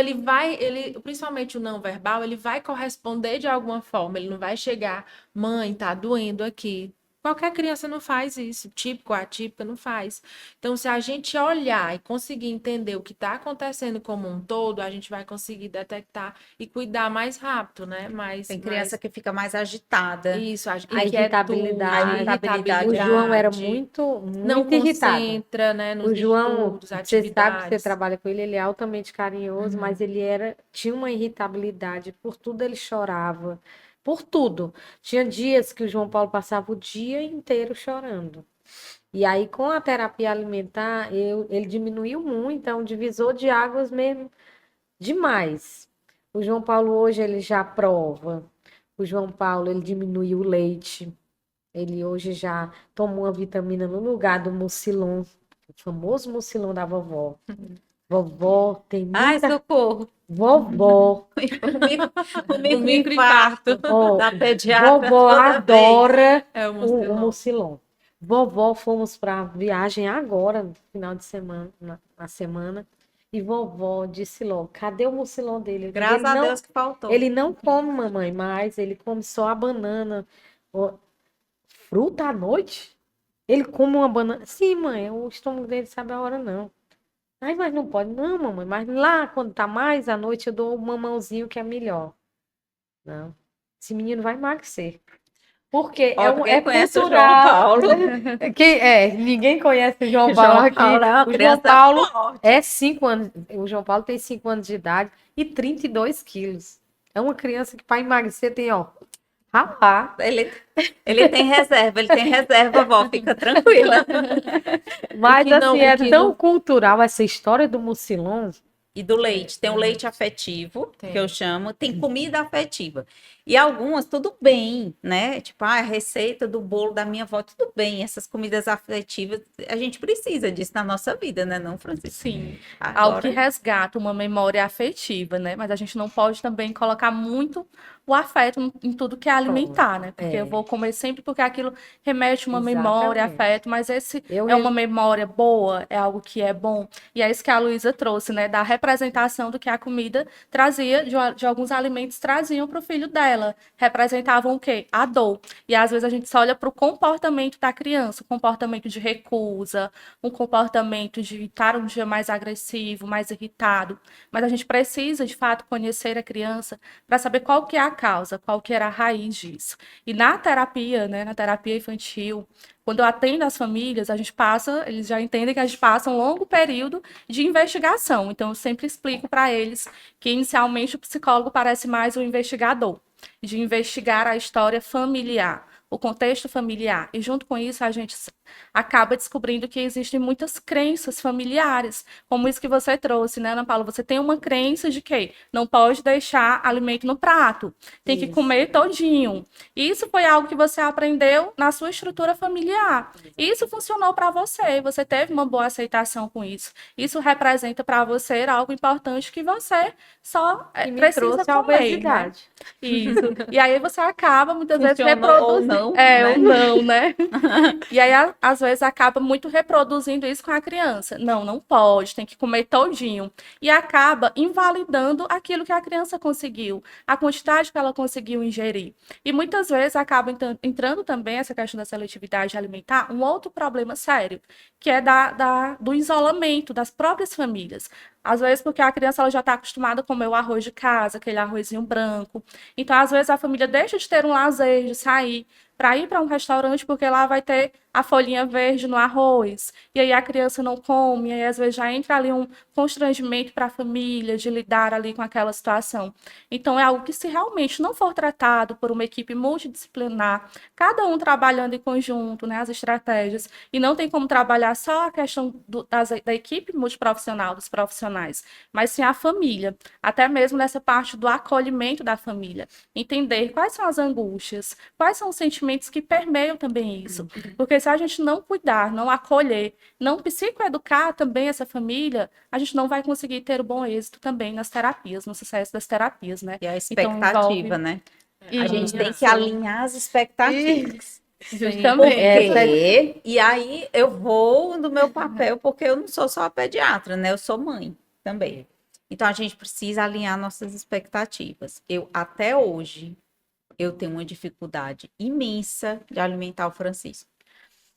principalmente o não verbal, ele vai corresponder de alguma forma, ele não vai chegar, mãe, tá doendo aqui. Qualquer criança não faz isso, típico, atípica, não faz. Então, se a gente olhar e conseguir entender o que está acontecendo como um todo, a gente vai conseguir detectar e cuidar mais rápido, né? Tem criança que fica mais agitada. Isso, A inquietude, irritabilidade. O João era muito não irritado. concentra, né, nos O João, estudos, você sabe que você atividades. trabalha com ele, ele é altamente carinhoso, mas ele tinha uma irritabilidade, por tudo ele chorava, por tudo. Tinha dias que o João Paulo passava o dia inteiro chorando. E aí, com a terapia alimentar, ele diminuiu muito, é um divisor de águas mesmo, demais. O João Paulo hoje, ele já prova. O João Paulo, ele diminuiu o leite. Ele hoje já tomou uma vitamina no lugar do Mucilon, o famoso Mucilon da vovó. Vovó tem Ai, muita... socorro! Vovó, O microinfarto ó, da pediatra vovó toda adora É o o Mucilon. Mucilon. Vovó, fomos para viagem agora, no final de semana, na semana, e vovó disse logo, cadê o Mucilon dele? Eu digo, Graças a Deus que faltou. ele não come, mamãe, mas ele come só a banana. Ó, fruta à noite? Ele come uma banana. Sim, mãe, o estômago dele sabe a hora, não. Ai, mas não pode. Não, mamãe, mas lá, quando tá mais à noite, eu dou um mamãozinho que é melhor. Não. Esse menino vai emagrecer. Porque Ó, quem conhece o João cultural. Paulo? Ninguém conhece o João O Paulo João aqui. Paulo é uma O João criança Paulo forte. é 5 anos. O João Paulo tem 5 anos de idade e 32 quilos. É uma criança que para emagrecer tem, ó, rapaz. Ele tem reserva, vó, fica tranquila. Mas que não- assim, o é que tão não- cultural essa história do Mucilon. E do leite, tem o leite afetivo, Tem. que eu chamo, tem comida afetiva. E algumas, tudo bem, né? Tipo, a receita do bolo da minha avó, tudo bem. Essas comidas afetivas, a gente precisa disso na nossa vida, né, não, Francisco? Sim, algo que Agora, resgata uma memória afetiva, né? Mas a gente não pode também colocar muito o afeto em tudo que é alimentar, né? Porque eu vou comer sempre porque aquilo remete uma memória, Exatamente. afeto, mas esse Eu é uma memória boa, é algo que é bom. E é isso que a Luísa trouxe, né? Da representação do que a comida trazia, de alguns alimentos traziam para o filho dela. Representavam o quê? A dor. E às vezes a gente só olha para o comportamento da criança, o comportamento de recusa, um comportamento de estar um dia mais agressivo, mais irritado. Mas a gente precisa, de fato, conhecer a criança para saber qual que é a causa, qual que era a raiz disso. E na terapia, né, na terapia infantil, quando eu atendo as famílias, a gente passa, eles já entendem que a gente passa um longo período de investigação. Então, eu sempre explico para eles que, inicialmente, o psicólogo parece mais um investigador, de investigar a história familiar, o contexto familiar. E, junto com isso, a gente acaba descobrindo que existem muitas crenças familiares, como isso que você trouxe, né, Ana Paula? Você tem uma crença de que não pode deixar alimento no prato, tem que comer todinho. Isso foi algo que você aprendeu na sua estrutura familiar. Isso funcionou para você, você teve uma boa aceitação com isso. Isso representa para você algo importante que você só E me precisa trouxe a comer, né? obesidade. Isso. E aí você acaba muitas vezes funcionou ou reproduzindo. não, É, né? ou não, né? E aí, às vezes, acaba muito reproduzindo isso com a criança. Não, não pode, tem que comer todinho. E acaba invalidando aquilo que a criança conseguiu, a quantidade que ela conseguiu ingerir. E muitas vezes acaba entrando também essa questão da seletividade alimentar, um outro problema sério, que é do isolamento das próprias famílias. Às vezes, porque a criança ela já está acostumada a comer o arroz de casa, aquele arrozinho branco. Então, às vezes, a família deixa de ter um lazer, de sair para ir para um restaurante, porque lá vai ter a folhinha verde no arroz. E aí a criança não come, e aí às vezes já entra ali um constrangimento para a família de lidar ali com aquela situação. Então, é algo que, se realmente não for tratado por uma equipe multidisciplinar, cada um trabalhando em conjunto, né, as estratégias, e não tem como trabalhar só a questão da equipe multiprofissional, dos profissionais, mas sim a família, até mesmo nessa parte do acolhimento da família, entender quais são as angústias, quais são os sentimentos que permeiam também isso. Porque se a gente não cuidar, não acolher, não psicoeducar também essa família, a gente não vai conseguir ter o bom êxito também nas terapias, no sucesso das terapias, né? E a Então, expectativa, né? A gente tem que alinhar as expectativas. Justamente. Porque, e aí eu vou do meu papel, porque eu não sou só a pediatra, né? Eu sou mãe também. Então a gente precisa alinhar nossas expectativas. Eu, até hoje, eu tenho uma dificuldade imensa de alimentar o Francisco.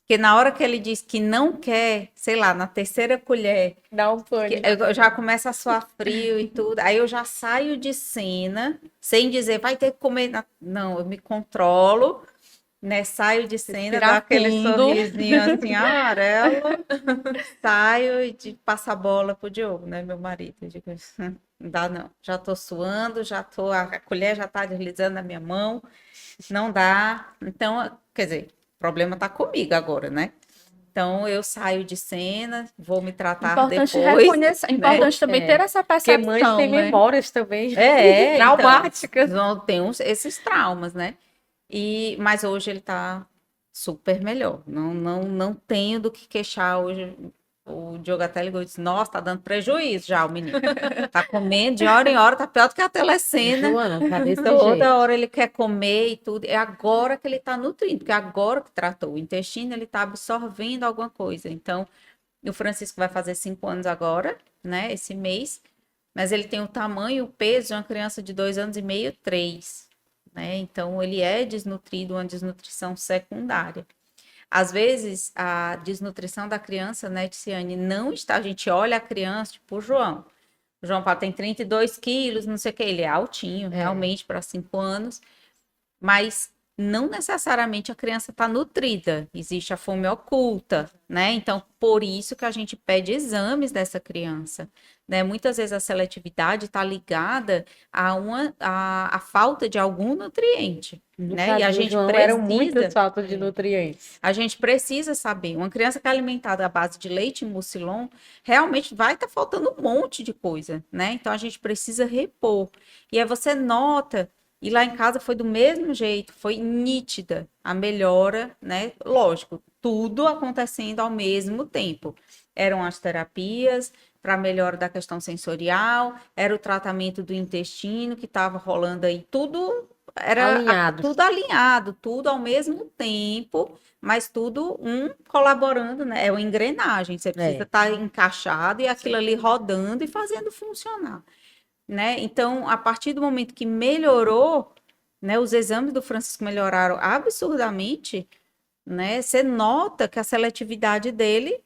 Porque na hora que ele diz que não quer, sei lá, na terceira colher, Dá um pânico. eu já começo a suar frio e tudo, aí eu já saio de cena, sem dizer, vai ter que comer. Não, eu me controlo, né? Saio de cena, dou Respirar aquele fundo. sorrisinho assim, amarelo, saio e passo a bola pro Diogo, né? Meu marido. Eu digo, não dá não, já tô suando, a colher já tá deslizando na minha mão, não dá. Então, quer dizer, o problema tá comigo agora, né? Então eu saio de cena, vou me tratar Importante depois, reconhecer, né? importante também ter essa Porque mães têm percepção, né? memórias também Então, traumáticas. tem esses traumas, né? Mas hoje ele tá super melhor. Não tenho do que queixar hoje. O Diogo até ligou e disse, nossa, tá dando prejuízo já o menino. Tá comendo de hora em hora, tá pior do que a telecena. Joana, tá desse Toda jeito. hora ele quer comer e tudo. É agora que ele tá nutrindo, porque é agora que tratou. O intestino, ele tá absorvendo alguma coisa. Então, o Francisco vai fazer 5 anos agora, né? Esse mês. Mas ele tem o tamanho e o peso de uma criança de 2 anos e meio, 3, né? Então, ele é desnutrido, uma desnutrição secundária. Às vezes, a desnutrição da criança, né, Tiziane, não está. A gente olha a criança, tipo o João. O João Paulo tem 32 quilos, não sei o que. Ele é altinho, realmente, para 5 anos. Mas não necessariamente a criança está nutrida. Existe a fome oculta, né? Então, por isso que a gente pede exames dessa criança, né? Muitas vezes a seletividade está ligada a falta de algum nutriente, No né? caso E a do gente João, eram muitas faltas de nutrientes. a gente precisa saber, uma criança que é alimentada à base de leite e mucilon, realmente vai estar faltando um monte de coisa, né? Então a gente precisa repor. E aí você nota, e lá em casa foi do mesmo jeito, foi nítida a melhora, né? Lógico, tudo acontecendo ao mesmo tempo. Eram as terapias para melhora da questão sensorial, era o tratamento do intestino que estava rolando aí, tudo era Alinhados. tudo alinhado, tudo ao mesmo tempo, mas tudo colaborando, né? É uma engrenagem, você precisa estar encaixado e aquilo ali rodando e fazendo funcionar, né? Então, a partir do momento que melhorou, né, os exames do Francisco melhoraram absurdamente, né? Você nota que a seletividade dele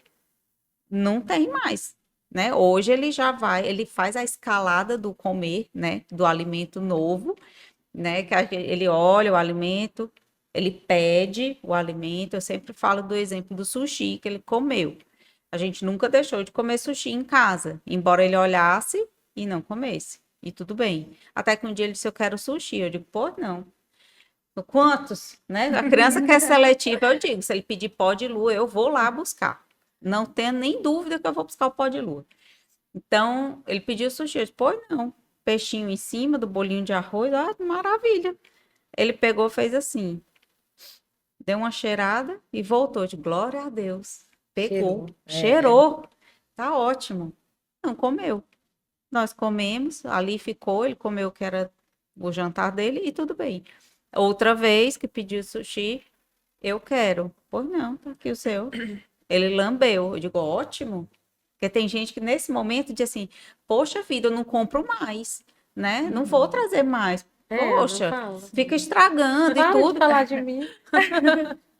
não tem mais, né? Hoje ele já ele faz a escalada do comer, né, do alimento novo, né? Que ele olha o alimento, ele pede o alimento. Eu sempre falo do exemplo do sushi que ele comeu. A gente nunca deixou de comer sushi em casa, embora ele olhasse e não comesse. E tudo bem. Até que um dia ele disse, eu quero sushi. Eu digo, pô, não. Quantos? Né? A criança que é seletiva, eu digo, se ele pedir pó de lua, eu vou lá buscar. Não tenho nem dúvida que eu vou buscar o pó de lua. Então, ele pediu sushi. Eu disse, pô, não. Peixinho em cima do bolinho de arroz, maravilha. Ele pegou, fez assim, deu uma cheirada e voltou de glória a Deus. Pegou, cheirou, tá ótimo. Não comeu. Nós comemos, ali ficou, ele comeu que era o jantar dele e tudo bem. Outra vez que pediu sushi, eu quero. Pois não, tá aqui o seu. Ele lambeu. Eu digo, ótimo. Porque tem gente que nesse momento diz assim, poxa vida, eu não compro mais, né? Não vou trazer mais. Não Poxa, fala. fica estragando e Para de tudo. falar de mim.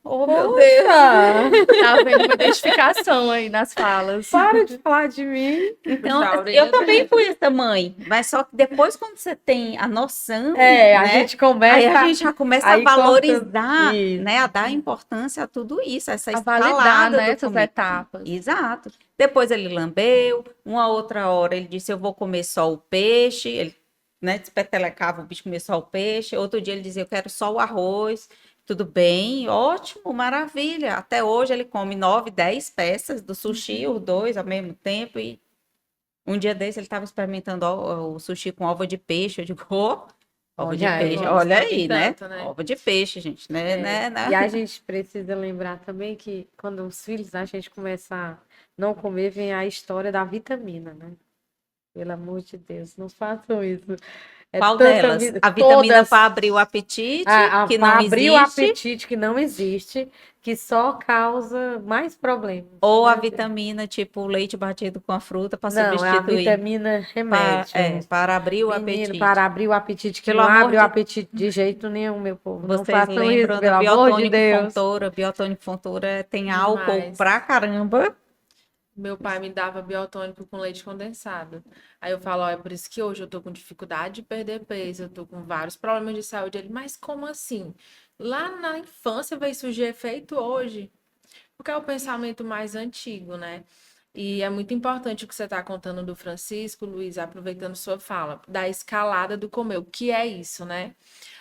Oh, meu Deus. Poxa, Tá vendo uma identificação aí nas falas. para de falar de mim. Então, Puxar a orelha eu também dele. fui essa mãe, mas só que depois, quando você tem a noção, A né? gente Aí começa. a gente já começa a aí corta- valorizar, Isso. né? A dar importância a tudo isso, essa A validar, escalada né, do essas comer. etapas. Exato. Depois ele lambeu, uma outra hora ele disse, eu vou comer só o peixe, ele, né, despetelecava o bicho comer só o peixe, outro dia ele dizia, eu quero só o arroz, tudo bem, ótimo, maravilha. Até hoje ele come 9, 10 peças do sushi, os dois ao mesmo tempo, e um dia desse ele estava experimentando o sushi com ova de peixe, eu digo, "Ô, ova de Olha aí. peixe, olha Gosta aí, de né? tanto, né? Ova de peixe, gente, né, E a gente precisa lembrar também que quando os filhos a gente começa a não comer, vem a história da vitamina, né? Pelo amor de Deus, não façam isso. É Qual tanta delas? vida, A vitamina todas para abrir o apetite, que para não abrir o existe, apetite que não existe, que só causa mais problemas. ou a Meu Deus. vitamina tipo leite batido com a fruta para Não, é a substituir, vitamina remédio. para abrir o Menino, apetite. para abrir o apetite, que Pelo não amor abre o de apetite de jeito nenhum, meu povo. Não Vocês façam isso, lembram do pelo amor de biotônico Deus. Fontoura? Biotônico Fontoura tem álcool Demais. pra caramba. Meu pai me dava biotônico com leite condensado. Aí eu falo, ó, é por isso que hoje eu tô com dificuldade de perder peso, eu tô com vários problemas de saúde. Ele, mas como assim? Lá na infância veio surgir efeito hoje. Porque é o pensamento mais antigo, né? E é muito importante o que você está contando do Francisco, Luiz, aproveitando sua fala, da escalada do comer. O que é isso, né?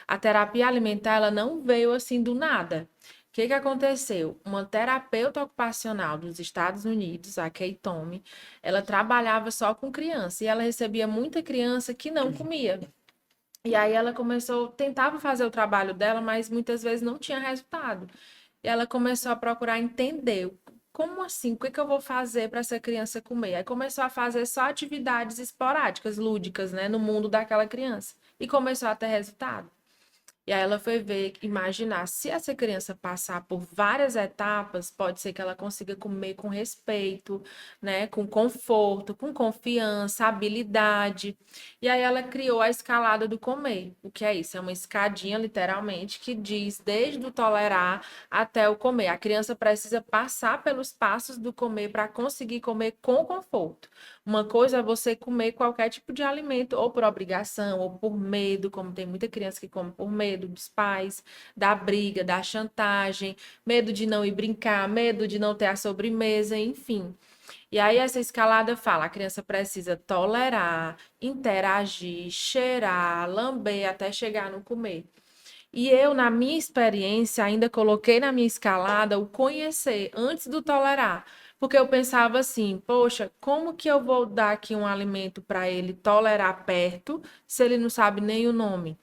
A terapia alimentar, ela não veio assim do nada. O que que aconteceu? Uma terapeuta ocupacional dos Estados Unidos, a Kay Tome, ela trabalhava só com criança e ela recebia muita criança que não comia. E aí ela começou, tentava fazer o trabalho dela, mas muitas vezes não tinha resultado. E ela começou a procurar entender como assim, o que que eu vou fazer para essa criança comer? Aí começou a fazer só atividades esporádicas, lúdicas, né, no mundo daquela criança. E começou a ter resultado. E aí ela foi ver, imaginar, se essa criança passar por várias etapas, pode ser que ela consiga comer com respeito, né, com conforto, com confiança, habilidade. E aí ela criou a escalada do comer. O que é isso? É uma escadinha, literalmente, que diz desde o tolerar até o comer. A criança precisa passar pelos passos do comer para conseguir comer com conforto. Uma coisa é você comer qualquer tipo de alimento, ou por obrigação, ou por medo, como tem muita criança que come por medo dos pais, da briga, da chantagem, medo de não ir brincar, medo de não ter a sobremesa, enfim. E aí essa escalada fala, a criança precisa tolerar, interagir, cheirar, lamber até chegar no comer. E eu, na minha experiência, ainda coloquei na minha escalada o conhecer antes do tolerar. Porque eu pensava assim, poxa, como que eu vou dar aqui um alimento para ele tolerar perto, se ele não sabe nem o nome?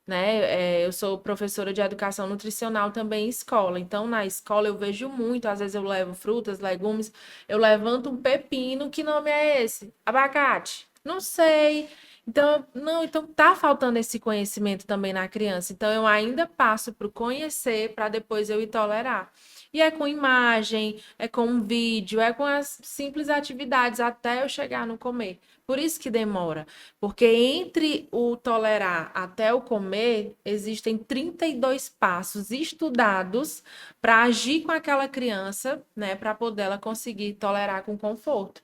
Né? Eu sou professora de educação nutricional também em escola. Então, na escola eu vejo muito, às vezes eu levo frutas, legumes, eu levanto um pepino, que nome é esse? Abacate. Não sei. Então, não, então tá faltando esse conhecimento também na criança. Então, eu ainda passo para o conhecer para depois eu ir tolerar. E é com imagem, é com um vídeo, é com as simples atividades até eu chegar no comer. Por isso que demora, porque entre o tolerar até o comer, existem 32 passos estudados para agir com aquela criança, né, para poder ela conseguir tolerar com conforto.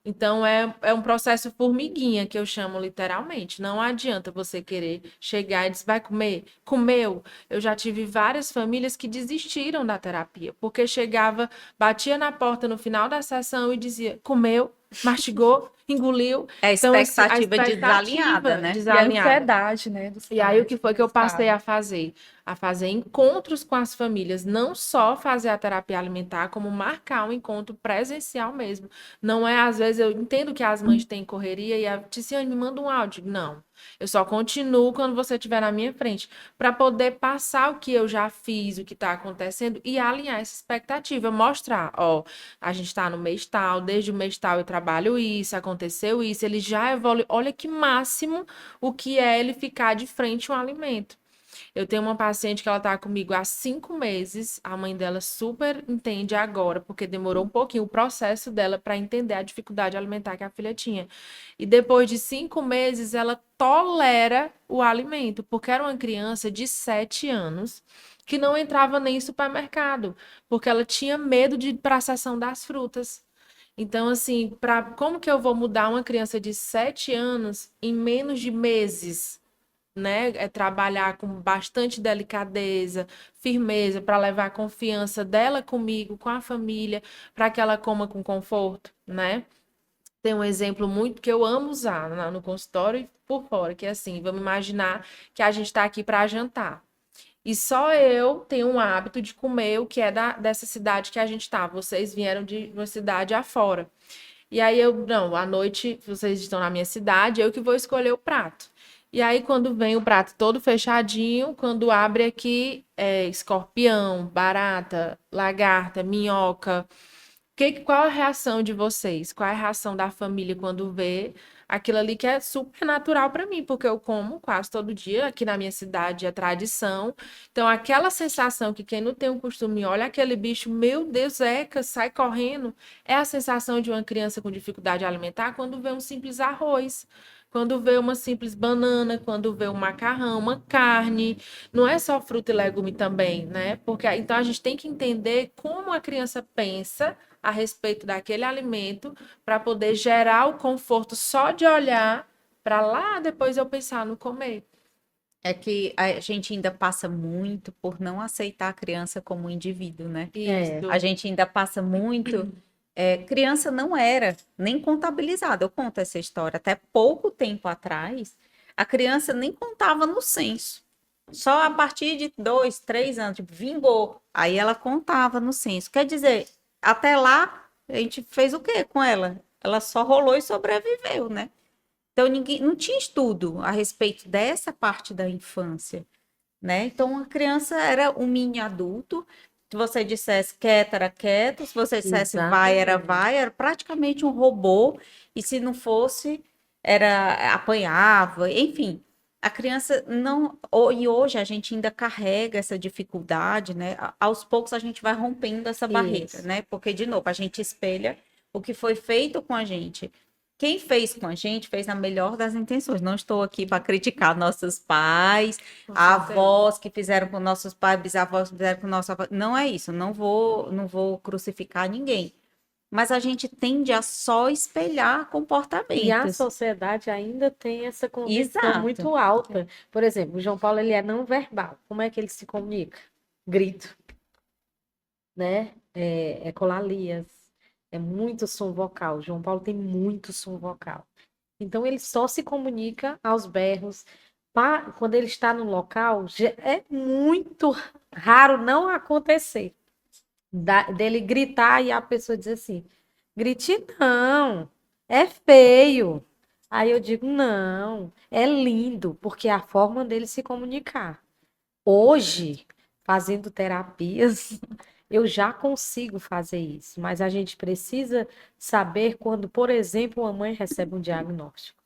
Então, é um processo formiguinha, que eu chamo literalmente. Não adianta você querer chegar e dizer, vai comer? Comeu. Eu já tive várias famílias que desistiram da terapia, porque chegava, batia na porta no final da sessão e dizia, comeu, mastigou, engoliu. É a Então, assim, a expectativa desalinhada, né? E a desalinhada. ansiedade, né? Dos E aí, o pais, que foi que eu dos passei a pais. fazer? A fazer encontros com as famílias, não só fazer a terapia alimentar, como marcar um encontro presencial mesmo. Não é, às vezes, eu entendo que as mães têm correria e a Ticiane me manda um áudio. Não. Eu só continuo quando você estiver na minha frente, para poder passar o que eu já fiz, o que está acontecendo e alinhar essa expectativa, mostrar, ó, a gente está no mês tal, desde o mês tal eu trabalho isso, aconteceu isso, ele já evolui. Olha que máximo o que é ele ficar de frente a um alimento. Eu tenho uma paciente que ela tá comigo há 5 meses, a mãe dela super entende agora, porque demorou um pouquinho o processo dela para entender a dificuldade alimentar que a filha tinha. E depois de 5 meses, ela tolera o alimento, porque era uma criança de 7 anos que não entrava nem em supermercado, porque ela tinha medo de ir para a seção das frutas. Então, assim, como que eu vou mudar uma criança de 7 anos em menos de meses? Né? É trabalhar com bastante delicadeza, firmeza, para levar a confiança dela comigo, com a família, para que ela coma com conforto, né? Tem um exemplo muito que eu amo usar no consultório e por fora, que é assim, vamos imaginar que a gente está aqui para jantar. E só eu tenho um hábito de comer o que é dessa cidade que a gente está. Vocês vieram de uma cidade afora. E aí não, à noite vocês estão na minha cidade, eu que vou escolher o prato. E aí, quando vem o prato todo fechadinho, quando abre aqui, escorpião, barata, lagarta, minhoca. Qual a reação de vocês? Qual é a reação da família quando vê aquilo ali que é super natural para mim, porque eu como quase todo dia, aqui na minha cidade é tradição. Então, aquela sensação que quem não tem o costume olha aquele bicho, meu Deus, eca, sai correndo, é a sensação de uma criança com dificuldade alimentar quando vê um simples arroz. Quando vê uma simples banana, quando vê um macarrão, uma carne, não é só fruta e legume também, né? Porque então a gente tem que entender como a criança pensa a respeito daquele alimento para poder gerar o conforto só de olhar para lá depois eu pensar no comer. É que a gente ainda passa muito por não aceitar a criança como um indivíduo, né? É. A gente ainda passa muito. Criança não era nem contabilizada. Eu conto essa história. Até pouco tempo atrás, a criança nem contava no censo. Só a partir de 2, 3 anos, tipo, vingou. Aí ela contava no censo. Quer dizer, até lá, a gente fez o quê com ela? Ela só rolou e sobreviveu, né? Então, ninguém, não tinha estudo a respeito dessa parte da infância, né? Então, a criança era um mini adulto. Se você dissesse quieto, era quieto. Se você dissesse vai, era praticamente um robô. E se não fosse, apanhava. Enfim, a criança não. E hoje a gente ainda carrega essa dificuldade, né? Aos poucos a gente vai rompendo essa barreira, Isso. né? Porque, de novo, a gente espelha o que foi feito com a gente. Quem fez com a gente fez na melhor das intenções. Não estou aqui para criticar nossos pais, Com certeza. avós que fizeram com nossos pais, bisavós que fizeram com nossos avós. Não é isso. Não vou crucificar ninguém. Mas a gente tende a só espelhar E a comportamentos. sociedade ainda tem essa convicção Exato. muito alta. Por exemplo, o João Paulo ele é não verbal. Como é que ele se comunica? Grito, né? É colalias, é muito som vocal. O João Paulo tem muito som vocal. Então ele só se comunica aos berros. Quando ele está no local, é muito raro não acontecer dele gritar e a pessoa dizer assim: grite não, é feio. Aí eu digo: não, é lindo, porque é a forma dele se comunicar. Hoje, fazendo terapias, eu já consigo fazer isso, mas a gente precisa saber quando, por exemplo, uma mãe recebe um diagnóstico,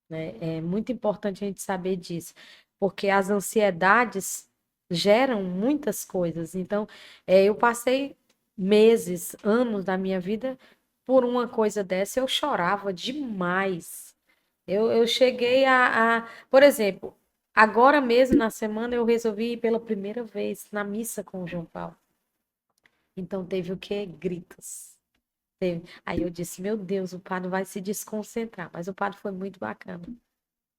né? É muito importante a gente saber disso, porque as ansiedades geram muitas coisas. Então, eu passei meses, anos da minha vida por uma coisa dessa, eu chorava demais. Eu cheguei por exemplo, agora mesmo na semana eu resolvi ir pela primeira vez na missa com o João Paulo. Então teve o quê? Gritos. Aí eu disse, meu Deus, o padre vai se desconcentrar. Mas o padre foi muito bacana.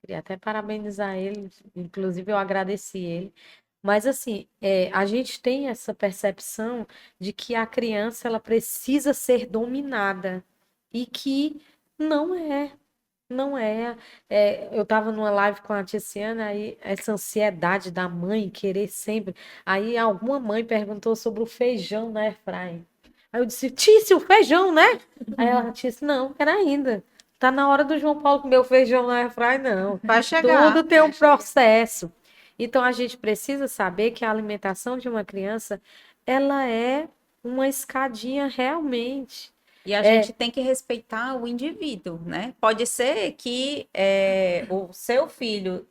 Queria até parabenizar ele, inclusive eu agradeci ele. Mas assim, a gente tem essa percepção de que a criança ela precisa ser dominada e que não é. Não é. Eu estava numa live com a Tiziana, aí essa ansiedade da mãe querer sempre. Aí alguma mãe perguntou sobre o feijão na airfryer. Aí eu disse, Tícia, o feijão, né? Aí ela disse, não, quero ainda. Tá na hora do João Paulo comer o feijão na airfryer, não. Vai chegar. Tudo tem um processo. Então a gente precisa saber que a alimentação de uma criança, ela é uma escadinha realmente. E a gente tem que respeitar o indivíduo, né? Pode ser que o seu filho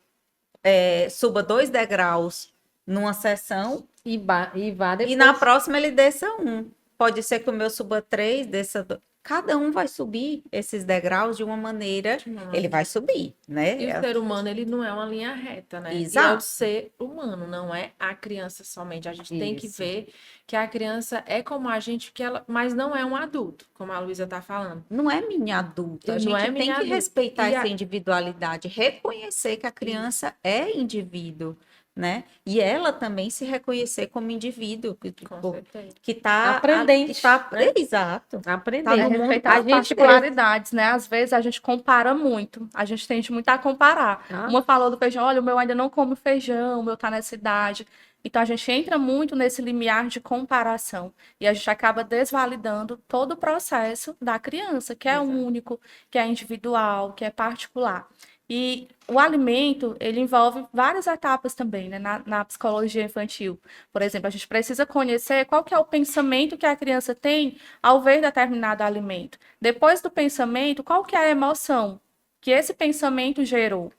suba 2 degraus numa sessão E vá e depois. na próxima ele desça 1. Pode ser que o meu suba 3, desça 2. Cada um vai subir esses degraus de uma maneira, ele vai subir, né? E o ser humano, ele não é uma linha reta, né? E é o Exato. ser humano, não é a criança somente. A gente tem que Isso. ver que a criança é como a gente, mas não é um adulto, como a Luísa está falando. Não é minha adulta. A Não gente é tem minha que adulta. respeitar E essa individualidade, reconhecer que a criança é indivíduo, né? E ela também se reconhecer como indivíduo, Com certeza. que tá Aprendente, né? Exato. Aprender. Tá no É mundo respeitar as gente- particularidades, né? Às vezes a gente compara muito, a gente tende muito a comparar. Ah. Uma falou do feijão, olha, o meu ainda não come feijão, o meu tá nessa idade. Então a gente entra muito nesse limiar de comparação e a gente acaba desvalidando todo o processo da criança, que é Exato. único, que é individual, que é particular. E o alimento, ele envolve várias etapas também, né, na psicologia infantil. Por exemplo, a gente precisa conhecer qual que é o pensamento que a criança tem ao ver determinado alimento. Depois do pensamento, qual que é a emoção que esse pensamento gerou?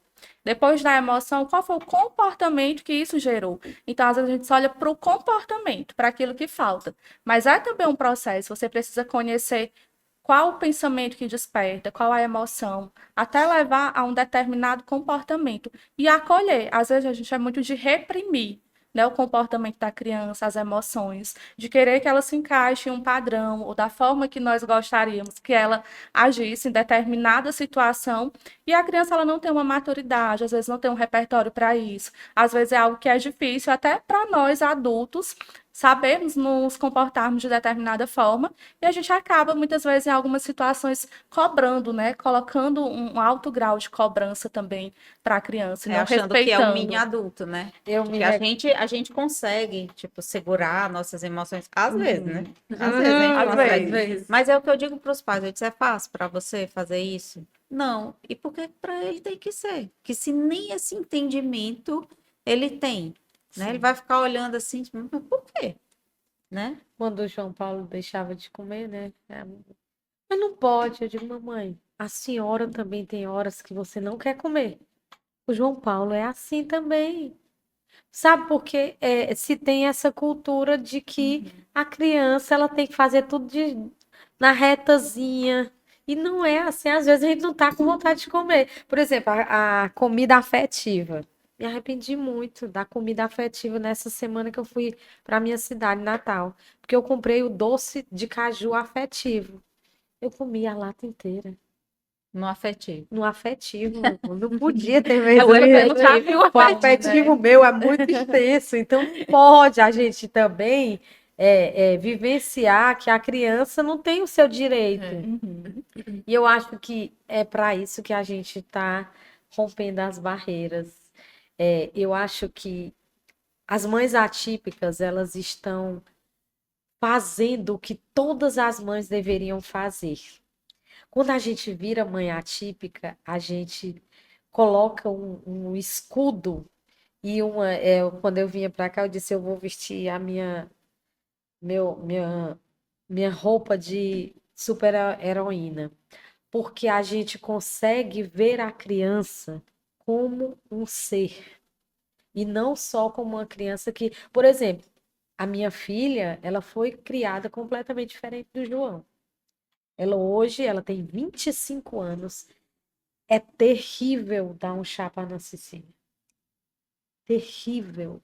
Depois da emoção, qual foi o comportamento que isso gerou? Então, às vezes, a gente só olha para o comportamento, para aquilo que falta. Mas é também um processo, você precisa conhecer qual o pensamento que desperta, qual a emoção, até levar a um determinado comportamento. E acolher. Às vezes, a gente é muito de reprimir, né, o comportamento da criança, as emoções, de querer que ela se encaixe em um padrão, ou da forma que nós gostaríamos que ela agisse em determinada situação, e a criança ela não tem uma maturidade, às vezes não tem um repertório para isso, às vezes é algo que é difícil até para nós adultos sabermos nos comportarmos de determinada forma, e a gente acaba muitas vezes em algumas situações cobrando, né, colocando um alto grau de cobrança também para a criança, e não Achando que é respeitando. um mini adulto, né? Eu Que me a gente consegue, tipo, segurar nossas emoções. Às vezes, né? Às Uhum. vezes a gente Às consegue. vezes. Mas é o que eu digo para os pais. Eu disse, é fácil para você fazer isso? Não. E por que para ele tem que ser? Que se nem esse entendimento ele tem, né? Ele vai ficar olhando assim, tipo, mas por quê? Né? Quando o João Paulo deixava de comer, né? Mas não pode. Eu digo, mamãe, a senhora também tem horas que você não quer comer. O João Paulo é assim também. Sabe por quê? Se tem essa cultura de que a criança ela tem que fazer tudo na retazinha. E não é assim. Às vezes a gente não tá com vontade de comer. Por exemplo, a comida afetiva. Me arrependi muito da comida afetiva nessa semana que eu fui para minha cidade natal. Porque eu comprei o doce de caju afetivo. Eu comi a lata inteira. No afetivo. No afetivo. Não podia ter É, mesmo. você não já viu O a afetivo meu é muito extenso, então não pode a gente também vivenciar que a criança não tem o seu direito. E eu acho que é para isso que a gente está rompendo as barreiras. Eu acho que as mães atípicas, elas estão fazendo o que todas as mães deveriam fazer. Quando a gente vira mãe atípica, a gente coloca um escudo e quando eu vinha para cá, eu disse, eu vou vestir a meu, minha roupa de super-heroína, porque a gente consegue ver a criança como um ser e não só como uma criança que, por exemplo, a minha filha, ela foi criada completamente diferente do João. Hoje, ela tem 25 anos. É terrível dar um chá para Ana Cecília. Terrível.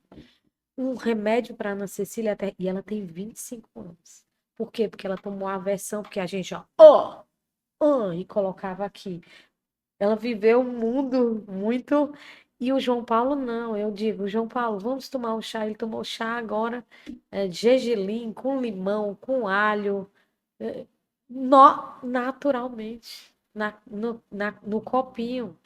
Um remédio para Ana Cecília e ela tem 25 anos. Por quê? Porque ela tomou a aversão, porque a gente, e colocava aqui. Ela viveu um mundo muito. E o João Paulo, não. Eu digo, João Paulo, vamos tomar um chá. Ele tomou chá agora de gergelim, com limão, com alho. Naturalmente, no copinho.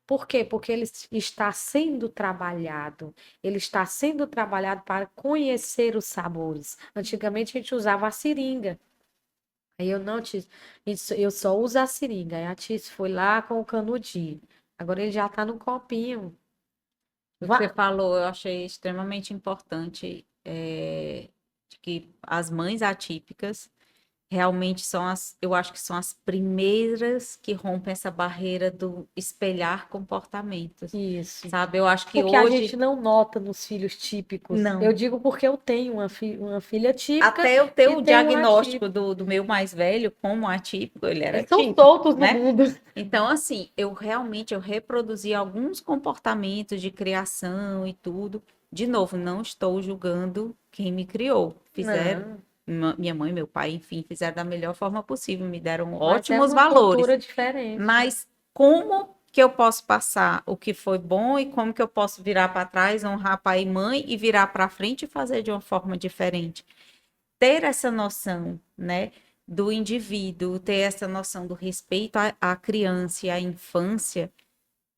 Por quê? Porque ele está sendo trabalhado. Ele está sendo trabalhado para conhecer os sabores. Antigamente a gente usava a seringa. Aí eu não, Tis, eu só uso a seringa. Aí a Tis foi lá com o canudinho. Agora ele já está no copinho. O que você falou, eu achei extremamente importante de que as mães atípicas realmente eu acho que são as primeiras que rompem essa barreira do espelhar comportamentos, Isso. sabe? Eu acho que Porque a hoje gente não nota nos filhos típicos. não. Eu digo porque eu tenho uma filha típica Até eu ter e o tenho um diagnóstico atípico. do meu mais velho como atípico, ele era Eles são típico, soltos no né? mundo. Então, assim, eu reproduzi alguns comportamentos de criação e tudo. De novo, não estou julgando quem me criou. Fizeram, Não, minha mãe, meu pai, enfim, fizeram da melhor forma possível, me deram mas é ótimos uma valores. cultura diferente, né? Mas como que eu posso passar o que foi bom e como que eu posso virar para trás, honrar pai e mãe e virar para frente e fazer de uma forma diferente? Ter essa noção, né, do indivíduo, ter essa noção do respeito à criança e à infância,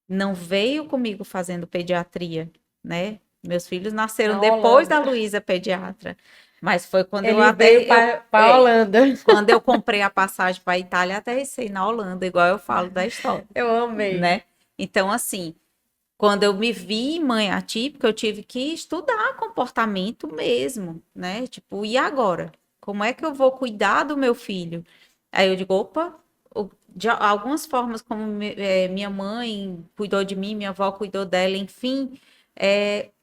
não veio comigo fazendo pediatria, né? Meus filhos nasceram Na depois da Holanda. Luísa pediatra, mas foi quando Ele veio para a Holanda. quando eu comprei a passagem para a Itália, aterrissei na Holanda, igual eu falo da história, Eu amei. né? Então, assim, quando eu me vi mãe atípica, eu tive que estudar comportamento mesmo, né? Tipo, e agora? Como é que eu vou cuidar do meu filho? Aí eu digo, opa, de algumas formas como minha mãe cuidou de mim, minha avó cuidou dela, enfim,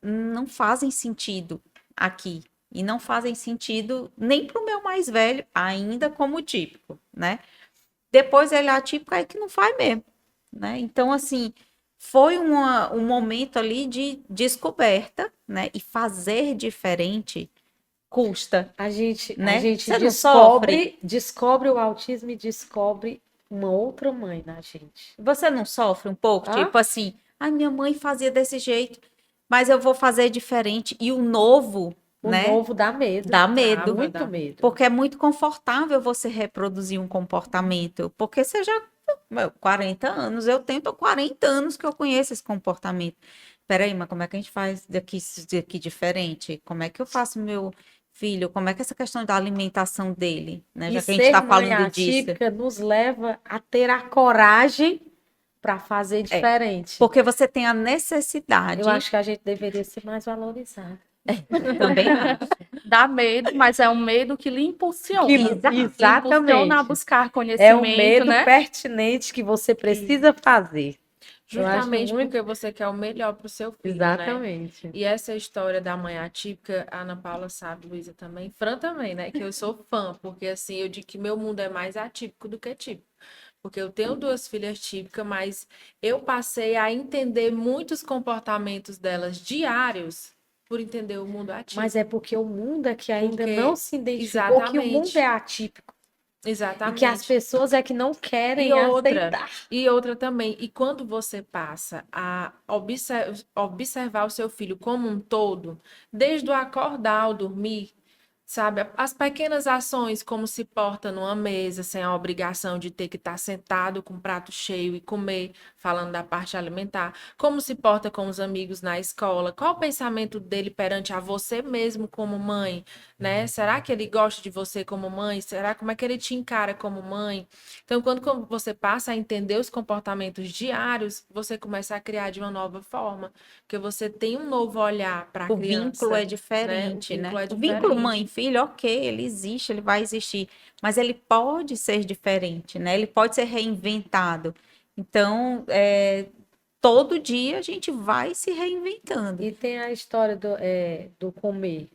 não fazem sentido aqui. E não fazem sentido nem para o meu mais velho, ainda como típico, né? Depois ele é atípico, aí que não faz mesmo, né? Então, assim, foi um momento ali de descoberta, né? E fazer diferente custa, A né? gente Você não sofre? descobre o autismo e descobre uma outra mãe na gente. Você não sofre um pouco? Ah, Tipo assim, a minha mãe fazia desse jeito, mas eu vou fazer diferente. E o novo, o né? novo dá medo. Dá Dá medo. muito medo. Porque é muito confortável você reproduzir um comportamento. Porque você já. 40 anos, eu tenho, tô 40 anos que eu conheço esse comportamento. Peraí, mas como é que a gente faz daqui diferente? Como é que eu faço meu filho? Como é que é essa questão da alimentação dele, né? E Já que a gente ser está mãe falando disso. atípica nos leva a ter a coragem para fazer É, diferente. porque você tem a Eu necessidade, acho que a gente deveria ser mais valorizado. também acho. Dá medo, mas é um medo que lhe impulsiona. Que- Exato. Impulsiona a exatamente. buscar É um conhecimento, medo né? pertinente que você precisa fazer. Eu acho Justamente muito. porque você quer o melhor para o seu filho, né? Exatamente. E essa história da mãe atípica, a Ana Paula sabe, Luísa também, Fran também, né? Que eu sou fã, porque assim, eu digo que meu mundo é mais atípico do que típico. Porque eu tenho duas filhas típicas, mas eu passei a entender muitos comportamentos delas diários por entender o mundo atípico. Mas é porque o mundo é que ainda Porque- não se identificou que o mundo exatamente. é atípico. E Exatamente. que as pessoas é que não querem E outra, aceitar. e outra também, e quando você passa a observar o seu filho como um todo, desde o acordar ao dormir, sabe? As pequenas ações, como se porta numa mesa, sem a obrigação de ter que estar sentado com o prato cheio e comer, falando da parte alimentar, como se porta com os amigos na escola, qual o pensamento dele perante a você mesmo como mãe, né? Será que ele gosta de você como mãe? Será como é que ele te encara como mãe? Então, quando você passa a entender os comportamentos diários, você começa a criar de uma nova forma, porque você tem um novo olhar para a O criança. vínculo é O diferente, vínculo né? é O vínculo diferente. mãe-filho, ok, ele existe, ele vai existir, mas ele pode ser diferente, né? Ele pode ser reinventado. Então, todo dia a gente vai se reinventando. E tem a história do comer.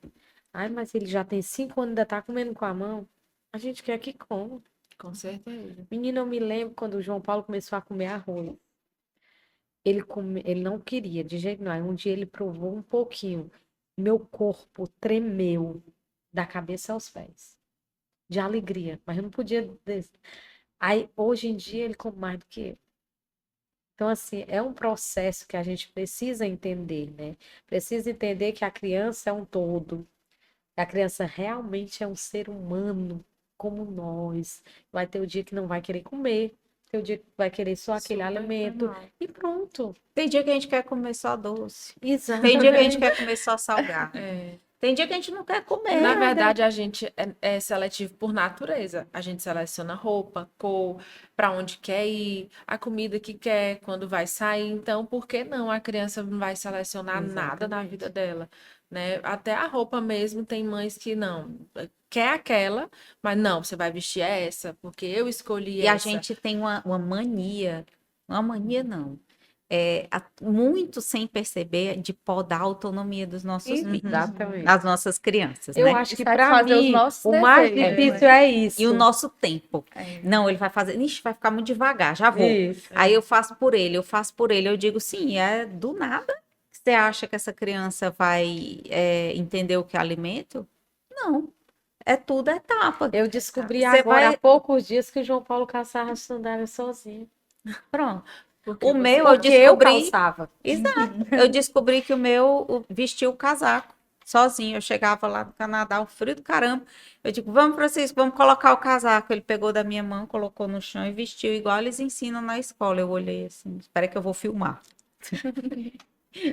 Ai, mas ele já tem 5 anos e ainda tá comendo com a mão. A gente quer que coma. Com certeza. Menina, eu me lembro quando o João Paulo começou a comer arroz. Ele não queria, de jeito nenhum. Aí um dia ele provou um pouquinho. Meu corpo tremeu da cabeça aos pés. De alegria. Mas eu não podia. Aí, hoje em dia, ele come mais do que eu. Então, assim, é um processo que a gente precisa entender, né? Precisa entender que a criança é um todo. A criança realmente é um ser humano como nós. Vai ter o dia que não vai querer comer, tem o dia que vai querer só aquele Super alimento normal. e pronto. Tem dia que a gente quer comer só doce, Exato. tem dia que a gente quer comer só salgado. É. Tem dia que a gente não quer comer. Na né? verdade, a gente é seletivo por natureza. A gente seleciona roupa, cor, para onde quer ir, a comida que quer, quando vai sair. Então, por que não a criança não vai selecionar nada na vida dela, né? Até a roupa mesmo, tem mães que não, quer aquela, mas não, você vai vestir essa, porque eu escolhi E a essa. gente tem uma mania não, muito sem perceber, de podar a autonomia dos nossos filhos, Exatamente. das nossas crianças, Eu né? acho que Isso é para fazer os mim nossos o mais desejos, difícil né? é isso. E o nosso tempo. É. Não, ele vai fazer, ixi, vai ficar muito devagar, já vou. Isso. Aí eu faço por ele, eu faço por ele. Eu digo, sim, é do nada que você acha que essa criança vai entender o que é alimento? Não, é tudo etapa. Eu descobri Você agora há vai, poucos dias que o João Paulo calçava sandália sozinho. pronto. Porque O você... meu eu Porque eu descobri, calçava. exato, eu descobri que o meu vestiu o casaco sozinho. Eu chegava lá no Canadá, um frio do caramba. Eu digo, vamos, Francisco, vamos colocar o casaco. Ele pegou da minha mão, colocou no chão e vestiu, igual eles ensinam na escola. Eu olhei assim, espera que eu vou filmar.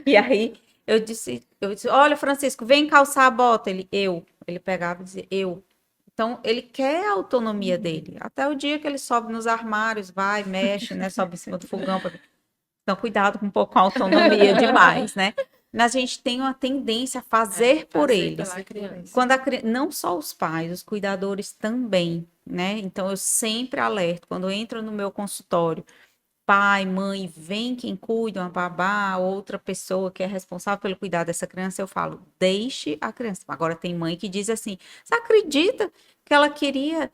E aí eu disse, olha, Francisco, vem calçar a bota. Ele pegava e dizia, eu. Então, ele quer a autonomia dele. Até o dia que ele sobe nos armários, vai, mexe, né? Sobe em cima do fogão. Então, cuidado com um pouco com a autonomia demais, né? Mas a gente tem uma tendência a fazer por fazer eles. pela criança. Quando não só os pais, os cuidadores também, né? Então, eu sempre alerto, quando entro no meu consultório, pai, mãe, vem quem cuida, uma babá, outra pessoa que é responsável pelo cuidado dessa criança, eu falo, deixe a criança. Agora tem mãe que diz assim, você acredita que ela queria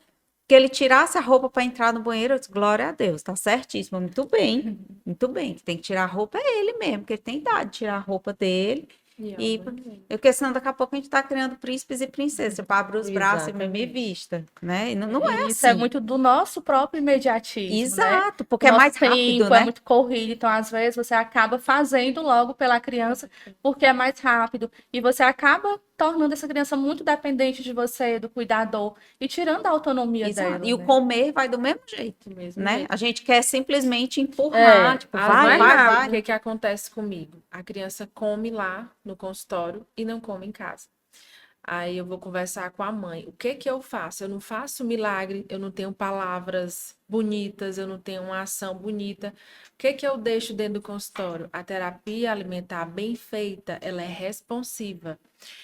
que ele tirasse a roupa para entrar no banheiro? Eu disse, glória a Deus, tá certíssimo, muito bem, muito bem. Que tem que tirar a roupa é ele mesmo, porque ele tem idade de tirar a roupa dele. E porque senão daqui a pouco a gente tá criando príncipes e princesas, para abrir os braços e me Exatamente. vista, né? E não é E isso é assim. muito do nosso próprio imediatismo, né? Exato, porque O é nosso mais rápido, tempo é né? muito corrido, então às vezes você acaba fazendo logo pela criança porque é mais rápido e você acaba tornando essa criança muito dependente de você, do cuidador e tirando a autonomia Exato. dela, E o né? comer vai do mesmo jeito, Do mesmo né? jeito. A gente quer simplesmente empurrar, tipo, vai, Mas vai, o vai. que que acontece comigo? A criança come lá no consultório e não come em casa. Aí eu vou conversar com a mãe. O que que eu faço? Eu não faço milagre, eu não tenho palavras bonitas, eu não tenho uma ação bonita. O que que eu deixo dentro do consultório? A terapia alimentar bem feita, ela é responsiva.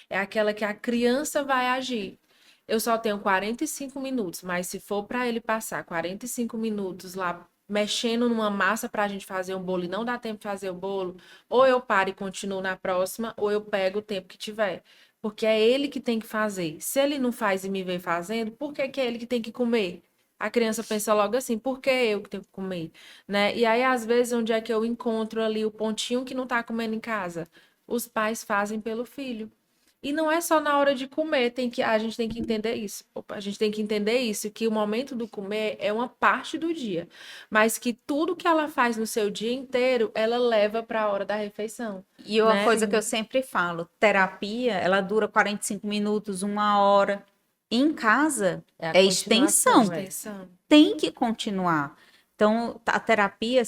É aquela que a criança vai agir. Eu só tenho 45 minutos, mas se for para ele passar 45 minutos lá mexendo numa massa para a gente fazer um bolo e não dá tempo de fazer o bolo, ou eu paro e continuo na próxima, ou eu pego o tempo que tiver. Porque é ele que tem que fazer. Se ele não faz e me vê fazendo, por que que é ele que tem que comer? A criança pensa logo assim, por que eu que tenho que comer? Né? E aí, às vezes, onde é que eu encontro ali o pontinho que não está comendo em casa? Os pais fazem pelo filho. E não é só na hora de comer, a gente tem que entender isso. Opa, a gente tem que entender isso, que o momento do comer é uma parte do dia, mas que tudo que ela faz no seu dia inteiro, ela leva para a hora da refeição, E uma né? coisa que eu sempre falo, terapia, ela dura 45 minutos, 1 hora. Em casa, É a é continuação, extensão. é. Atenção. Tem que continuar. Então, a terapia,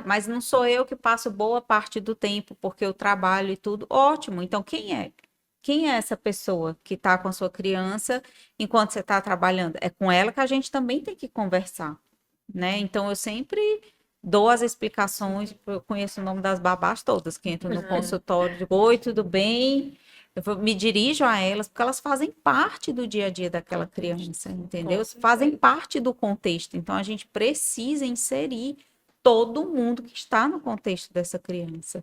mas não sou eu que passo boa parte do tempo, porque eu trabalho e tudo. Ótimo. Então, quem é? Quem é essa pessoa que está com a sua criança enquanto você está trabalhando? É com ela que a gente também tem que conversar, né? Então, eu sempre dou as explicações, eu conheço o nome das babás todas que entram no consultório, digo, oi, tudo bem? Me dirijo a elas, porque elas fazem parte do dia a dia daquela criança, entendeu? Fazem parte do contexto. Então, a gente precisa inserir todo mundo que está no contexto dessa criança,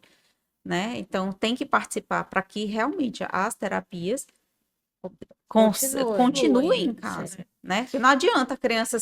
né? Então, tem que participar para que realmente as terapias continuem em casa, né? Porque não adianta a criança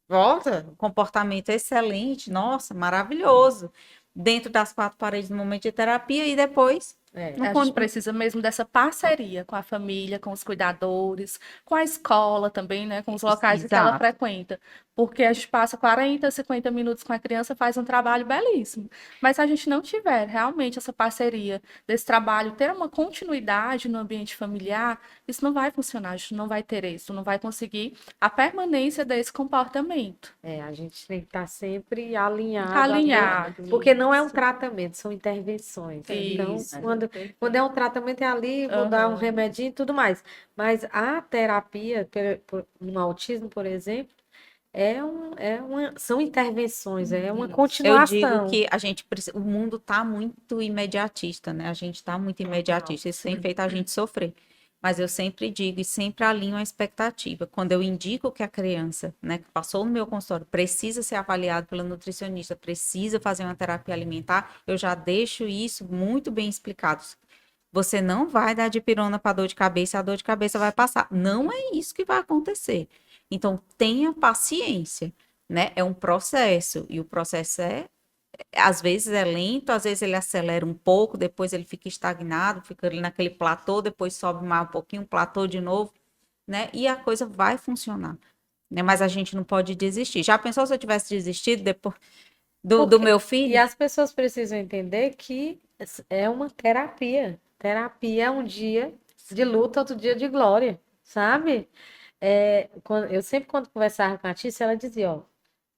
volta, um comportamento excelente, nossa, maravilhoso, dentro das 4 paredes no momento de terapia e depois A gente precisa mesmo dessa parceria com a família, com os cuidadores, com a escola também, né? Com os locais que ela Exato. frequenta. Porque a gente passa 40, 50 minutos com a criança, faz um trabalho belíssimo. Mas se a gente não tiver realmente essa parceria desse trabalho, ter uma continuidade no ambiente familiar, isso não vai funcionar, a gente não vai ter êxito, não vai conseguir a permanência desse comportamento. A gente tem que estar sempre alinhado, Alinhado. porque não é um tratamento, são intervenções. Então, Isso. quando é um tratamento, é ali, vou dar um remedinho e tudo mais. Mas a terapia, no autismo, por exemplo, são intervenções, é uma Eu digo continuação. que a gente o mundo está muito imediatista, né? A gente está muito imediatista, isso tem feito a gente sofrer. Mas eu sempre digo e sempre alinho a expectativa. Quando eu indico que a criança, né, que passou no meu consultório, precisa ser avaliada pela nutricionista, precisa fazer uma terapia alimentar, eu já deixo isso muito bem explicado. Você não vai dar dipirona para dor de cabeça, a dor de cabeça vai passar. Não é isso que vai acontecer. Então, tenha paciência, né? É um processo, e o processo às vezes é lento, às vezes ele acelera um pouco, depois ele fica estagnado, fica ali naquele platô, depois sobe mais um pouquinho, platô de novo, né? E a coisa vai funcionar, né? Mas a gente não pode desistir. Já pensou se eu tivesse desistido depois do meu E filho? as pessoas precisam entender que é uma terapia. Terapia é um dia de luta, outro dia de glória, sabe? Eu sempre, quando conversava com a Tícia, ela dizia, ó,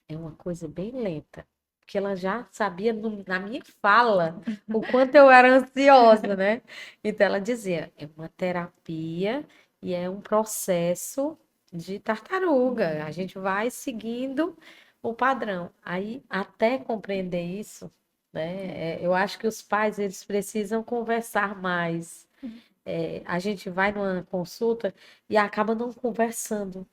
é uma coisa bem lenta. Porque ela já sabia na minha fala o quanto eu era ansiosa, né? Então ela dizia, é uma terapia e é um processo de tartaruga. A gente vai seguindo o padrão. Aí, até compreender isso, né? Eu acho que os pais, eles precisam conversar mais. A gente vai numa consulta e acaba não conversando.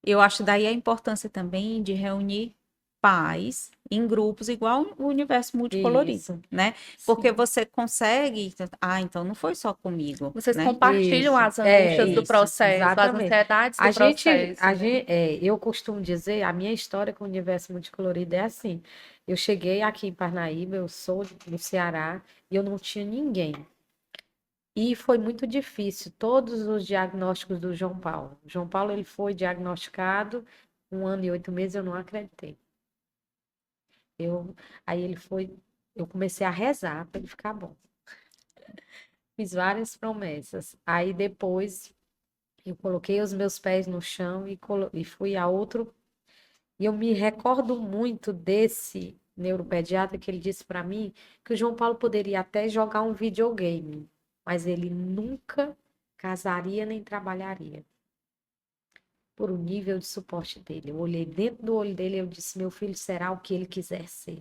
Eu acho daí a importância também de reunir pais em grupos igual o universo multicolorido, Isso. né? Porque Sim. você consegue, então não foi só comigo, Vocês né? compartilham Isso, as angústias do isso, processo, as exatamente. ansiedades do processo, né? Eu costumo dizer, a minha história com o universo multicolorido é assim. Eu cheguei aqui em Parnaíba, eu sou do Ceará, e eu não tinha ninguém. E foi muito difícil, todos os diagnósticos do João Paulo. O João Paulo, ele foi diagnosticado 1 ano e 8 meses, eu não acreditei. Eu, aí ele foi, eu comecei a rezar para ele ficar bom. Fiz várias promessas. Aí depois eu coloquei os meus pés no chão e fui a outro. E eu me recordo muito desse neuropediatra que ele disse para mim que o João Paulo poderia até jogar um videogame, mas ele nunca casaria nem trabalharia. Por o nível de suporte dele. Eu olhei dentro do olho dele e eu disse: meu filho será o que ele quiser ser.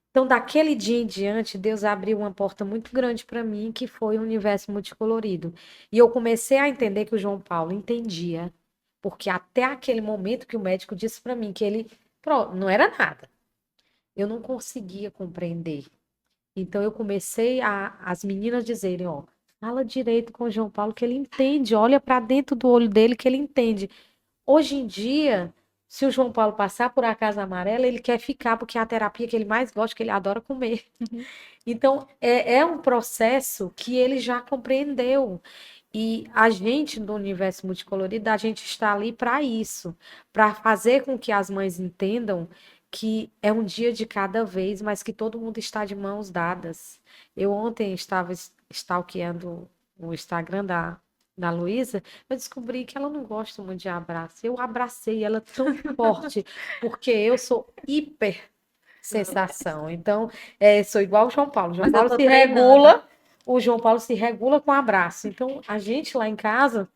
Então, daquele dia em diante, Deus abriu uma porta muito grande para mim, que foi o universo multicolorido. E eu comecei a entender que o João Paulo entendia, porque até aquele momento que o médico disse para mim que ele não era nada, eu não conseguia compreender. Então, eu comecei as meninas dizerem: ó, fala direito com o João Paulo, que ele entende, olha para dentro do olho dele, que ele entende. Hoje em dia, se o João Paulo passar por a Casa Amarela, ele quer ficar, porque é a terapia que ele mais gosta, que ele adora comer. Então, é um processo que ele já compreendeu. E a gente, do universo multicolorido, a gente está ali para isso, para fazer com que as mães entendam que é um dia de cada vez, mas que todo mundo está de mãos dadas. Eu ontem estava stalkeando o Instagram da Luísa, eu descobri que ela não gosta muito de abraço. Eu abracei ela tão forte, porque eu sou hiper sensação. Então, sou igual o João Paulo. O João Mas eu Paulo tô se treinando. regula, o João Paulo se regula com abraço. Então, a gente lá em casa,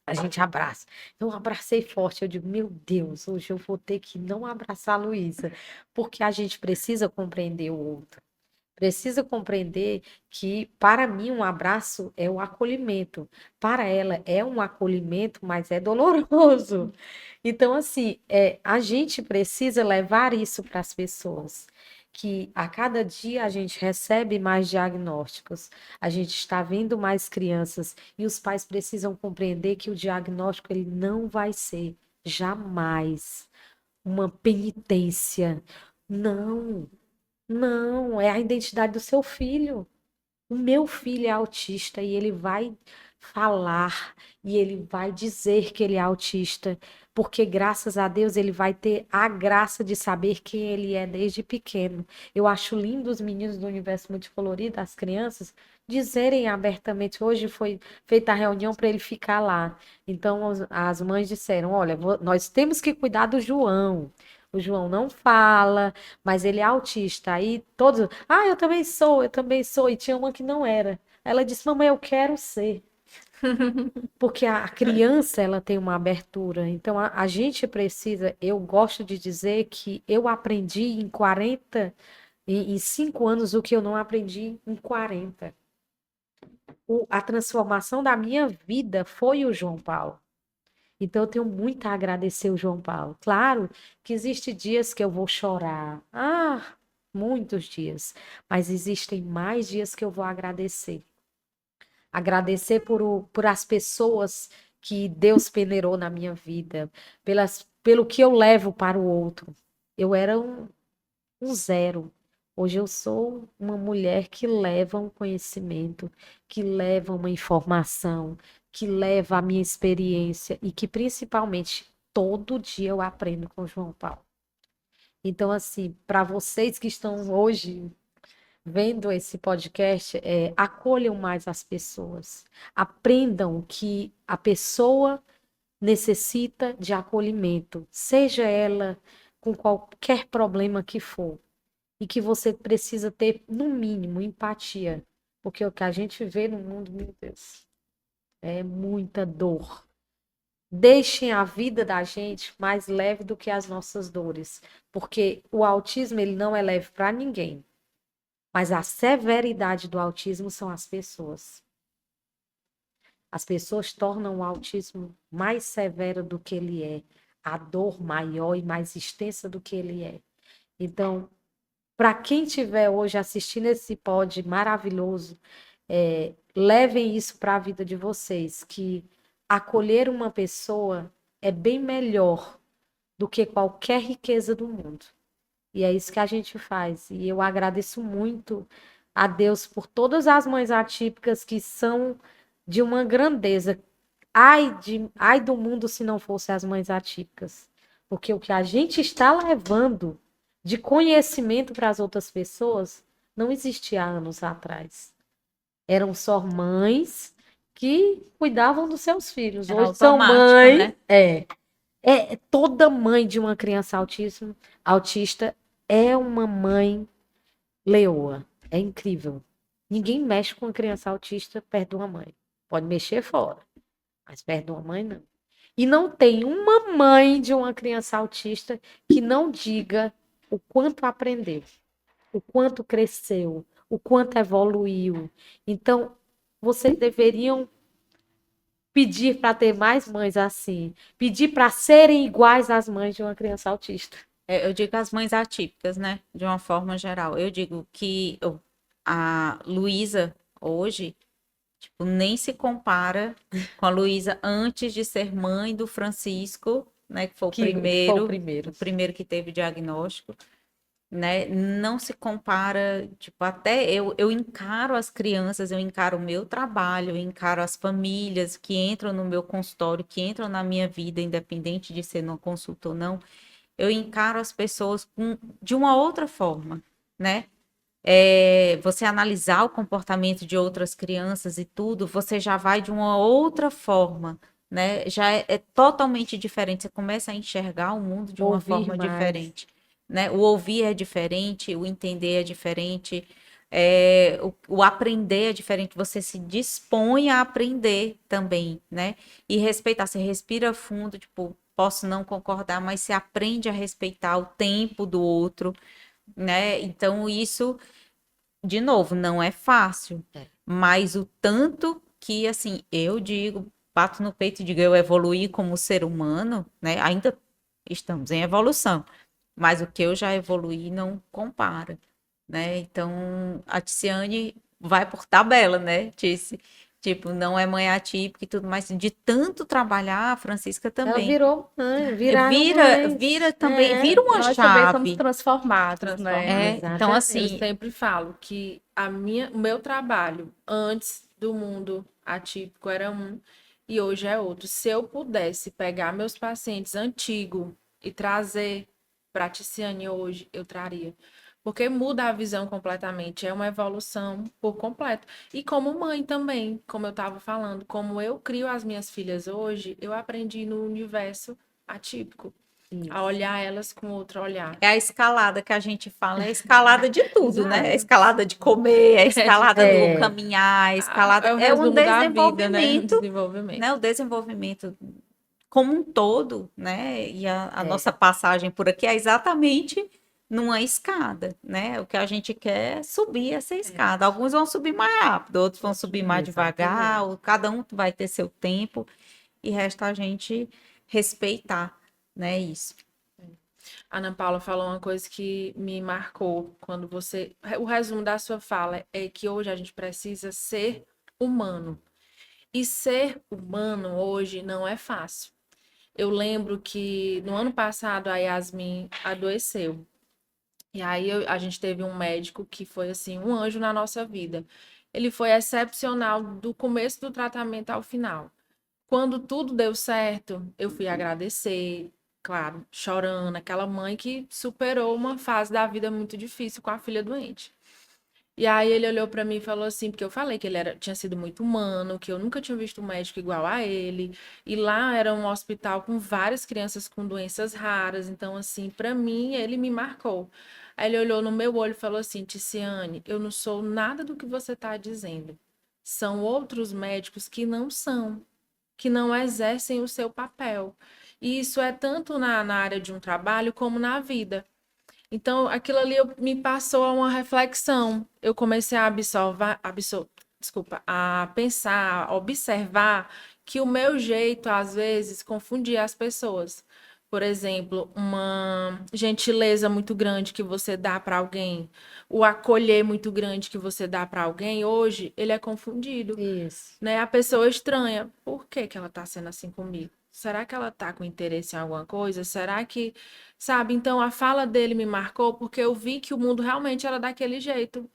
a gente abraça. Então, eu abracei forte. Eu digo, meu Deus, hoje eu vou ter que não abraçar a Luísa, porque a gente precisa compreender o outro. Precisa compreender que, para mim, um abraço é um acolhimento. Para ela, é um acolhimento, mas é doloroso. Então, assim, a gente precisa levar isso para as pessoas. Que a cada dia a gente recebe mais diagnósticos, a gente está vendo mais crianças e os pais precisam compreender que o diagnóstico ele não vai ser jamais uma penitência. Não. Não, é a identidade do seu filho. O meu filho é autista e ele vai falar e ele vai dizer que ele é autista, porque graças a Deus ele vai ter a graça de saber quem ele é desde pequeno. Eu acho lindo os meninos do Universo Multicolorido, as crianças, dizerem abertamente. Hoje foi feita a reunião para ele ficar lá. Então as mães disseram: olha, nós temos que cuidar do João. O João não fala, mas ele é autista. Aí todos, eu também sou, eu também sou. E tinha uma que não era. Ela disse: mamãe, eu quero ser. Porque a criança, ela tem uma abertura. Então, a gente precisa. Eu gosto de dizer que eu aprendi em 5 anos, o que eu não aprendi em 40. A transformação da minha vida foi o João Paulo. Então, eu tenho muito a agradecer o João Paulo. Claro que existem dias que eu vou chorar. Muitos dias. Mas existem mais dias que eu vou agradecer. Agradecer por as pessoas que Deus peneirou na minha vida, pelo que eu levo para o outro. Eu era um zero. Hoje eu sou uma mulher que leva um conhecimento, que leva uma informação, que leva a minha experiência e que principalmente todo dia eu aprendo com o João Paulo. Então, assim, para vocês que estão hoje vendo esse podcast, acolham mais as pessoas. Aprendam que a pessoa necessita de acolhimento, seja ela com qualquer problema que for. E que você precisa ter, no mínimo, empatia. Porque o que a gente vê no mundo, meu Deus, é muita dor. Deixem a vida da gente mais leve do que as nossas dores. Porque o autismo, ele não é leve para ninguém. Mas a severidade do autismo são as pessoas. As pessoas tornam o autismo mais severo do que ele é. A dor maior e mais extensa do que ele é. Então, para quem estiver hoje assistindo esse pod maravilhoso, levem isso para a vida de vocês, que acolher uma pessoa é bem melhor do que qualquer riqueza do mundo. E é isso que a gente faz. E eu agradeço muito a Deus por todas as mães atípicas que são de uma grandeza. Ai do mundo se não fosse as mães atípicas. Porque o que a gente está levando de conhecimento para as outras pessoas não existia há anos atrás. Eram só mães que cuidavam dos seus filhos. Era Hoje são automático, mães. né? Toda mãe de uma criança autista é uma mãe leoa. É incrível. Ninguém mexe com uma criança autista perto de uma mãe. Pode mexer fora, mas perto de uma mãe não. E não tem uma mãe de uma criança autista que não diga o quanto aprendeu, o quanto cresceu, o quanto evoluiu. Então, vocês deveriam pedir para ter mais mães assim, pedir para serem iguais às mães de uma criança autista. Eu digo as mães atípicas, né? De uma forma geral. Eu digo que a Luísa hoje, tipo, nem se compara com a Luísa antes de ser mãe do Francisco, né? Que foi o primeiro que teve diagnóstico, né? Não se compara, tipo, até eu encaro as crianças, eu encaro o meu trabalho, eu encaro as famílias que entram no meu consultório, que entram na minha vida, independente de ser numa consulta ou não, eu encaro as pessoas de uma outra forma, né? Você analisar o comportamento de outras crianças e tudo, você já vai de uma outra forma, né? Já é totalmente diferente. Você começa a enxergar o mundo de uma forma diferente, né? O ouvir é diferente, o entender é diferente, o aprender é diferente. Você se dispõe a aprender também, né? E respeitar. Você respira fundo, tipo, posso não concordar, mas você aprende a respeitar o tempo do outro, né? Então, isso, de novo, não é fácil, mas o tanto que, assim, eu digo, bato no peito e digo, eu evoluí como ser humano, né? Ainda estamos em evolução, mas o que eu já evoluí não compara, né? Então, a Ticiane vai por tabela, né, Tice? Tipo, não é mãe atípica e tudo mais. De tanto trabalhar, a Francisca também. Ela virou mãe, vira também, vira uma Nós também somos chave. transformados, né? Então, Eu assim, sempre falo que o meu trabalho antes do mundo atípico era um e hoje é outro. Se eu pudesse pegar meus pacientes antigos e trazer para a Ticiane hoje, eu traria. Porque muda a visão completamente, é uma evolução por completo. E como mãe também, como eu estava falando, como eu crio as minhas filhas hoje, eu aprendi no universo atípico, a olhar elas com outro olhar. É a escalada que a gente fala, é a escalada de tudo, né? É a Exato. escalada de comer, é a escalada É. do caminhar, a escalada É o é um resumo da vida, né? desenvolvimento, Desenvolvimento. né? O desenvolvimento como um todo, né? E a É. nossa passagem por aqui é exatamente numa escada, né? O que a gente quer é subir essa escada. Alguns vão subir mais rápido, outros vão subir mais devagar, cada um vai ter seu tempo, e resta a gente respeitar, né? Isso. A Ana Paula falou uma coisa que me marcou quando você. O resumo da sua fala é que hoje a gente precisa ser humano. E ser humano hoje não é fácil. Eu lembro que no ano passado a Yasmin adoeceu. E aí a gente teve um médico que foi assim, um anjo na nossa vida. Ele foi excepcional do começo do tratamento ao final. Quando tudo deu certo, eu fui agradecer, claro, chorando, aquela mãe que superou uma fase da vida muito difícil com a filha doente. E aí ele olhou para mim e falou assim, porque eu falei que ele tinha sido muito humano, que eu nunca tinha visto um médico igual a ele, e lá era um hospital com várias crianças com doenças raras, então assim, para mim ele me marcou. Aí ele olhou no meu olho e falou assim, Ticiane, eu não sou nada do que você está dizendo. São outros médicos que não exercem o seu papel. E isso é tanto na área de um trabalho como na vida. Então, aquilo ali me passou a uma reflexão. Eu comecei a a pensar, a observar que o meu jeito, às vezes, confundia as pessoas. Por exemplo, uma gentileza muito grande que você dá para alguém, o acolher muito grande que você dá para alguém, hoje, ele é confundido, Isso. né? A pessoa estranha. Por que que ela está sendo assim comigo? Será que ela está com interesse em alguma coisa? Será que, sabe? Então a fala dele me marcou porque eu vi que o mundo realmente era daquele jeito.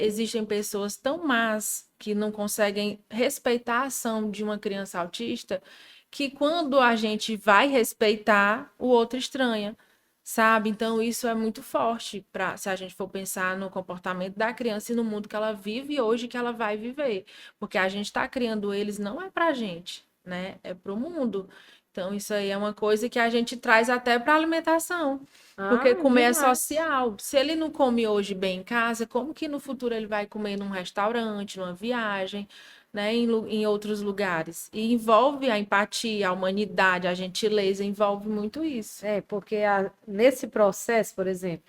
Existem pessoas tão más que não conseguem respeitar a ação de uma criança autista que quando a gente vai respeitar, o outro estranha, sabe? Então isso é muito forte para se a gente for pensar no comportamento da criança e no mundo que ela vive hoje, que ela vai viver, porque a gente está criando eles não é para a gente, né? É para o mundo. Então isso aí é uma coisa que a gente traz até para a alimentação. Porque comer é Demais. social. Se ele não come hoje bem em casa, como que no futuro ele vai comer num restaurante, numa viagem, né, em outros lugares? E envolve a empatia, a humanidade, a gentileza, envolve muito isso. É, porque nesse processo, por exemplo,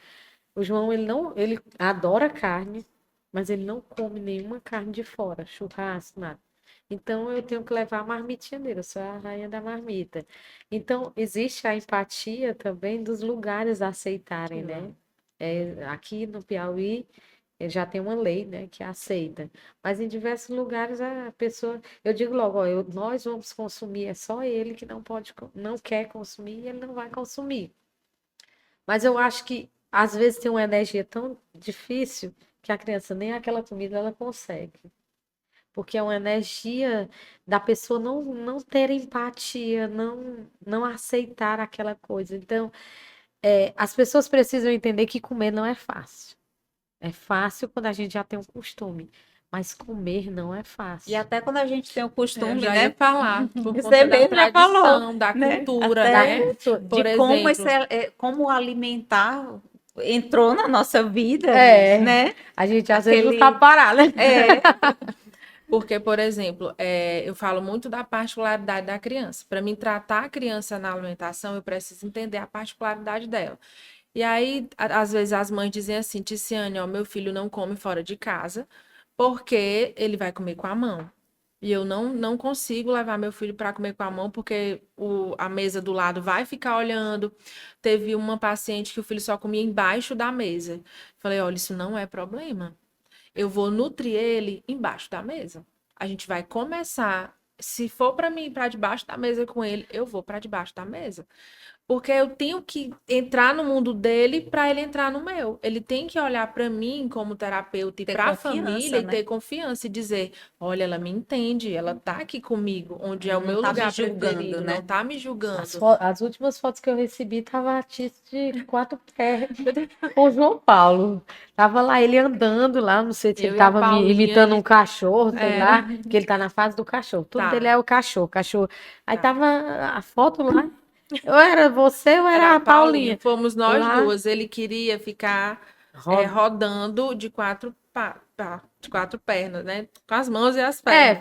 o João, ele adora carne, mas ele não come nenhuma carne de fora, churrasco, nada. Então, eu tenho que levar a marmitinha dele, eu sou a rainha da marmita. Então, existe a empatia também dos lugares aceitarem, né? Aqui no Piauí, já tem uma lei, né, que aceita. Mas em diversos lugares a pessoa, eu digo logo, ó, nós vamos consumir, é só ele que não pode, não quer consumir e ele não vai consumir. Mas eu acho que às vezes tem uma energia tão difícil que a criança nem aquela comida ela consegue. Porque é uma energia da pessoa não ter empatia, não aceitar aquela coisa. Então, as pessoas precisam entender que comer não é fácil. É fácil quando a gente já tem um costume, mas comer não é fácil. E até quando a gente tem o Eu costume, já né? ia falar, por Você conta da mesmo já falou, tradição, da né? cultura, Até né? Por de como, exemplo, como alimentar entrou na nossa vida, É. né? A gente às vezes não Aquele- sabe parar, né? É, porque, por exemplo, eu falo muito da particularidade da criança. Para mim tratar a criança na alimentação, eu preciso entender a particularidade dela. E aí, às vezes, as mães dizem assim, Ticiane, ó, meu filho não come fora de casa porque ele vai comer com a mão. E eu não consigo levar meu filho para comer com a mão porque a mesa do lado vai ficar olhando. Teve uma paciente que o filho só comia embaixo da mesa. Falei, olha, isso não é problema. Eu vou nutrir ele embaixo da mesa. A gente vai começar. Se for para mim ir para debaixo da mesa com ele, eu vou para debaixo da mesa. Porque eu tenho que entrar no mundo dele para ele entrar no meu. Ele tem que olhar para mim como terapeuta e Ter para a confiança, família e né? ter confiança e dizer: olha, ela me entende, ela tá aqui comigo, onde é o Não meu tá me lugar julgando, preferido, né? não tá me julgando. As últimas fotos que eu recebi tava a artista de 4 pés com o João Paulo. Tava lá ele andando lá, não sei se ele Eu e a tava imitando um Paulinha, cachorro, sei era, lá, que ele tá na fase do cachorro. Tudo dele tá, é o cachorro, cachorro. Aí tá. tava a foto lá. Ou era você ou Era era a a Paulinha, Paulinha. fomos nós Lá, duas. Ele queria ficar roda. rodando de de quatro pernas, né? Com as mãos e as pernas.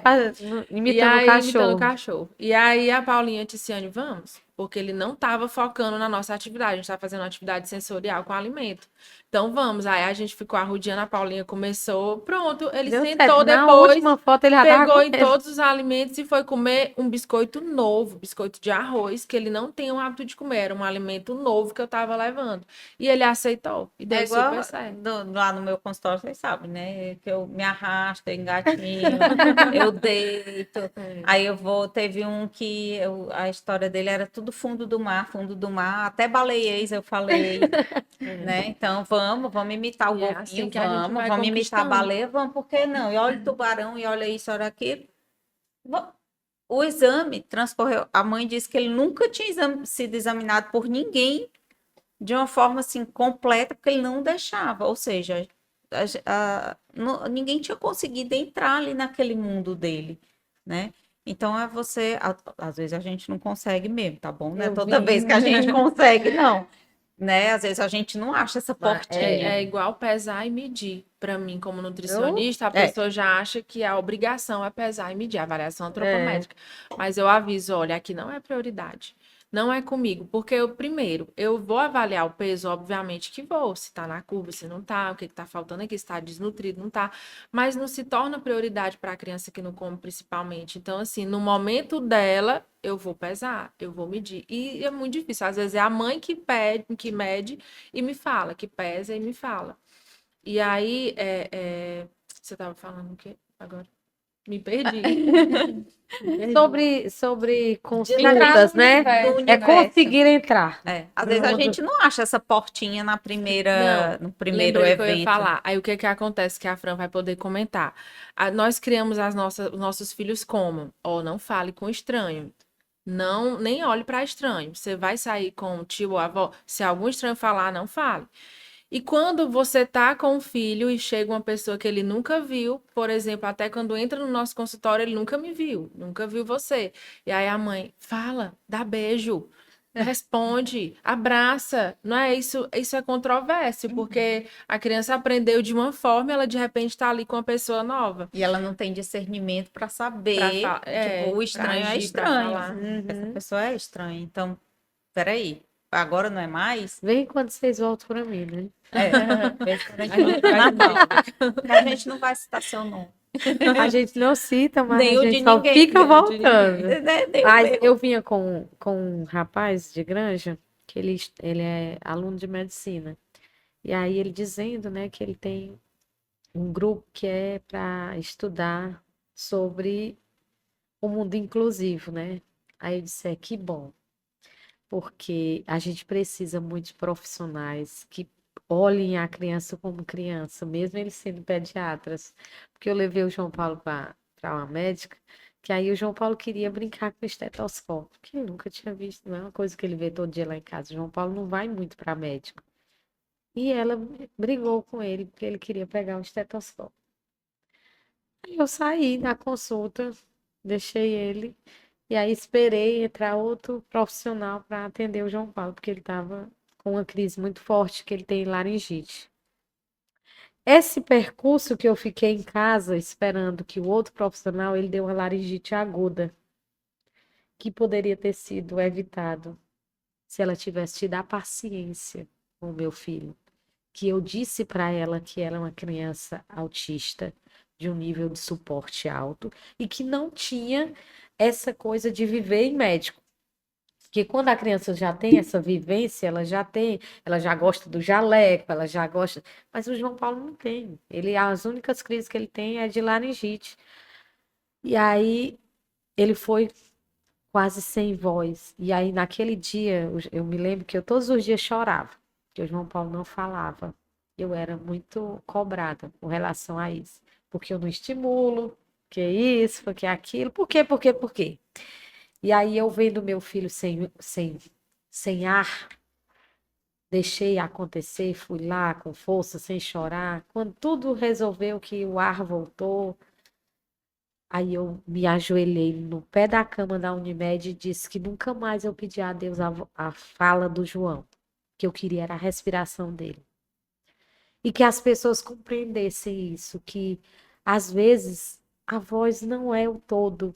E Imitando o aí, imitando o cachorro. cachorro. E aí, a Paulinha Ticiane, vamos? Porque ele não estava focando na nossa atividade. A gente estava fazendo uma atividade sensorial com alimento. Então, vamos. Aí, a gente ficou arrodeando, a Paulinha começou. Pronto, ele Deu certo. sentou Na depois, última foto ele já tava pegou em comendo. todos os alimentos e foi comer um biscoito novo, biscoito de arroz, que ele não tem o hábito de comer. Era um alimento novo que eu estava levando. E ele aceitou. E É deu igual super certo. lá no meu consultório, vocês sabem, né? Que eu me arrasto, eu engatinho, eu deito. É. Aí eu vou, teve um que a história dele era tudo fundo do mar, até baleiês eu falei, né? Então vamos imitar o E é assim golfinho, que a gente vai vamos imitar a conquistando. baleia, vamos, por que não? E olha o tubarão, e olha isso, olha aquilo. Va- O exame transcorreu, a mãe disse que ele nunca tinha sido examinado por ninguém de uma forma assim completa, porque ele não deixava, ou seja, ninguém tinha conseguido entrar ali naquele mundo dele, né? Então é você, às vezes a gente não consegue mesmo, tá bom? Não é Eu toda vi. vez que a gente consegue, não, né? Às vezes a gente não acha essa portinha. É igual pesar e medir. Para mim, como Eu, nutricionista, a É, pessoa já acha que a obrigação é pesar e medir, a avaliação é, antropométrica. Mas eu aviso, olha, aqui não é prioridade. Não é comigo, porque eu, primeiro, eu vou avaliar o peso, obviamente que vou, se tá na curva, se não tá, o que que tá faltando aqui, se tá desnutrido, não tá, mas não se torna prioridade para a criança que não come principalmente. Então, assim, no momento dela, eu vou pesar, eu vou medir. E é muito difícil, às vezes é a mãe que pede, que mede e me fala, que pesa e me fala. E aí, você estava falando o quê agora? Me perdi. Me perdi. sobre de entrar consultas, no né? do É universo. conseguir entrar. Às vezes a Pronto. gente não acha essa portinha Não, no primeiro lembrei o que eu ia evento. falar. Aí o que que acontece que a Fran vai poder comentar? Nós criamos os nossos filhos como? Ó, não fale com estranho. Não, nem olhe para estranho. Você vai sair com o tio ou a avó, se algum estranho falar, não fale. E quando você tá com um filho e chega uma pessoa que ele nunca viu, por exemplo, até quando entra no nosso consultório, ele nunca me viu, nunca viu você. E aí a mãe fala, dá beijo, responde, abraça. Não é isso? Isso é controvérsia, porque a criança aprendeu de uma forma, e ela de repente está ali com uma pessoa nova. E ela não tem discernimento para Pra saber, tipo, o pra estranho é agir, pra estranho. falar. Essa Uhum. pessoa é estranha. Então, peraí, agora não é mais? Vem quando vocês voltam para mim, né? Vez quando a A gente gente volta vai na ver. a gente não vai citar seu nome. A gente não cita, mas Nem a o de gente só ninguém. fica Nem o de voltando. ninguém. Nem o Mas meu. eu vinha com um rapaz de Granja, que ele é aluno de medicina. E aí ele dizendo, né, que ele tem um grupo que é para estudar sobre o mundo inclusivo, né? Aí eu disse, que bom, porque a gente precisa muito de profissionais que olhem a criança como criança, mesmo eles sendo pediatras. Porque eu levei o João Paulo para uma médica, que aí o João Paulo queria brincar com o estetoscópio, que ele nunca tinha visto, não é uma coisa que ele vê todo dia lá em casa. O João Paulo não vai muito para médico. E ela brigou com ele, porque ele queria pegar o estetoscópio. Aí eu saí da consulta, deixei ele, e aí esperei entrar outro profissional para atender o João Paulo, porque ele estava com uma crise muito forte, que ele tem laringite. Esse percurso que eu fiquei em casa esperando que o outro profissional, ele deu uma laringite aguda, que poderia ter sido evitado se ela tivesse tido a paciência com o meu filho, que eu disse para ela que ela é uma criança autista de um nível de suporte alto e que não tinha essa coisa de viver em médico. Porque quando a criança já tem essa vivência, ela já gosta do jaleco, ela já gosta, mas o João Paulo não tem. As únicas crises que ele tem é de laringite. E aí ele foi quase sem voz. E aí, naquele dia, eu me lembro que eu todos os dias chorava, que o João Paulo não falava. Eu era muito cobrada com relação a isso. Porque eu não estimulo, que isso, porque aquilo. Por quê, por quê, por quê? E aí, eu vendo meu filho sem ar, deixei acontecer, fui lá com força, sem chorar. Quando tudo resolveu, que o ar voltou, aí eu me ajoelhei no pé da cama da Unimed e disse que nunca mais eu pedi a Deus a fala do João, que eu queria era a respiração dele. E que as pessoas compreendessem isso, que às vezes a voz não é o todo,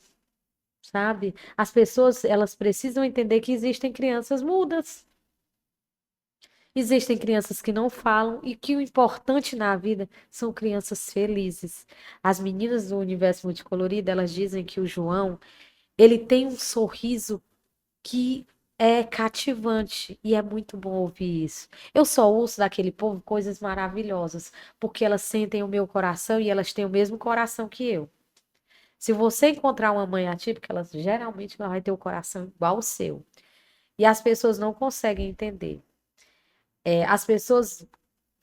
sabe? As pessoas, elas precisam entender que existem crianças mudas. Existem crianças que não falam e que o importante na vida são crianças felizes. As meninas do Universo Multicolorido, elas dizem que o João, ele tem um sorriso que é cativante e é muito bom ouvir isso. Eu só ouço daquele povo coisas maravilhosas, porque elas sentem o meu coração e elas têm o mesmo coração que eu. Se você encontrar uma mãe atípica, geralmente ela vai ter o coração igual ao seu. E as pessoas não conseguem entender. As pessoas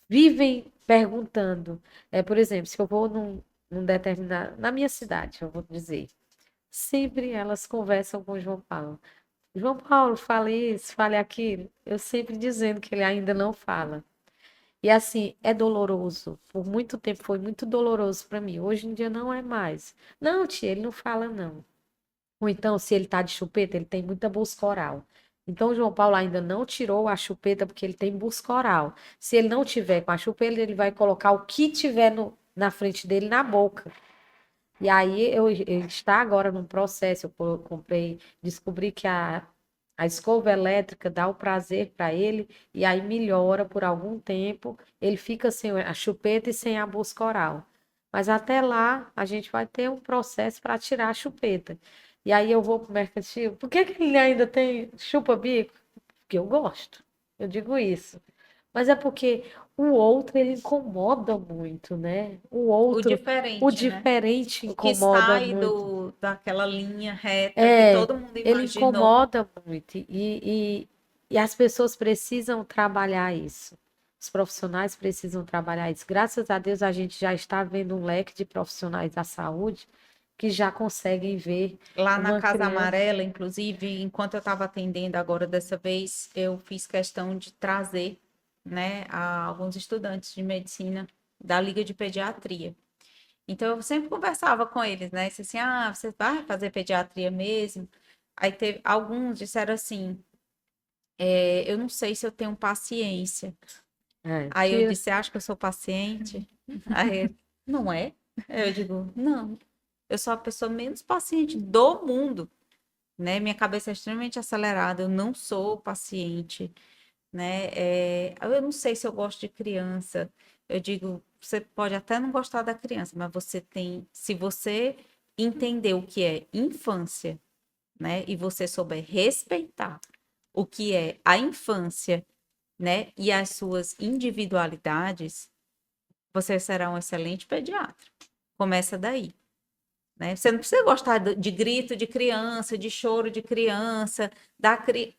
vivem perguntando. Por exemplo, se eu vou num determinado. Na minha cidade, eu vou dizer. Sempre elas conversam com o João Paulo. João Paulo, fale isso, fale aquilo. Eu sempre dizendo que ele ainda não fala. E assim, é doloroso. Por muito tempo foi muito doloroso para mim. Hoje em dia não é mais. Não, tia, ele não fala, não. Ou então, se ele tá de chupeta, ele tem muita busca oral. Então, o João Paulo ainda não tirou a chupeta porque ele tem busca oral. Se ele não tiver com a chupeta, ele vai colocar o que tiver na frente dele na boca. E aí, ele está agora num processo. Eu comprei, descobri que a escova elétrica dá o prazer para ele, e aí melhora por algum tempo. Ele fica sem a chupeta e sem a busca oral. Mas até lá, a gente vai ter um processo para tirar a chupeta. E aí eu vou pro mercantil. Por que que ele ainda tem chupa-bico? Porque eu gosto. Eu digo isso. Mas é porque o outro, ele incomoda muito, né? O O outro, o diferente, né? diferente O que incomoda sai muito. daquela linha reta que todo mundo Ele imaginou. incomoda muito. E as pessoas precisam trabalhar isso. Os profissionais precisam trabalhar isso. Graças a Deus, a gente já está vendo um leque de profissionais da saúde que já conseguem ver Lá na uma Casa criança. Amarela, inclusive, enquanto eu estava atendendo agora dessa vez, eu fiz questão de trazer, né, alguns estudantes de medicina da Liga de Pediatria. Então, eu sempre conversava com eles, né? Disse assim, você vai fazer pediatria mesmo? Aí teve, alguns disseram assim, eu não sei se eu tenho paciência. Aí eu Tira. disse, acho que eu sou paciente? Aí, não é? Eu digo, não. Eu sou a pessoa menos paciente do mundo, né? Minha cabeça é extremamente acelerada, eu não sou paciente, né? Eu não sei se eu gosto de criança. Eu digo, você pode até não gostar da criança, mas você tem, se você entender o que é infância, né? E você souber respeitar o que é a infância, né? E as suas individualidades, você será um excelente pediatra. Começa daí. Né? Você não precisa gostar de grito de criança, de choro de criança,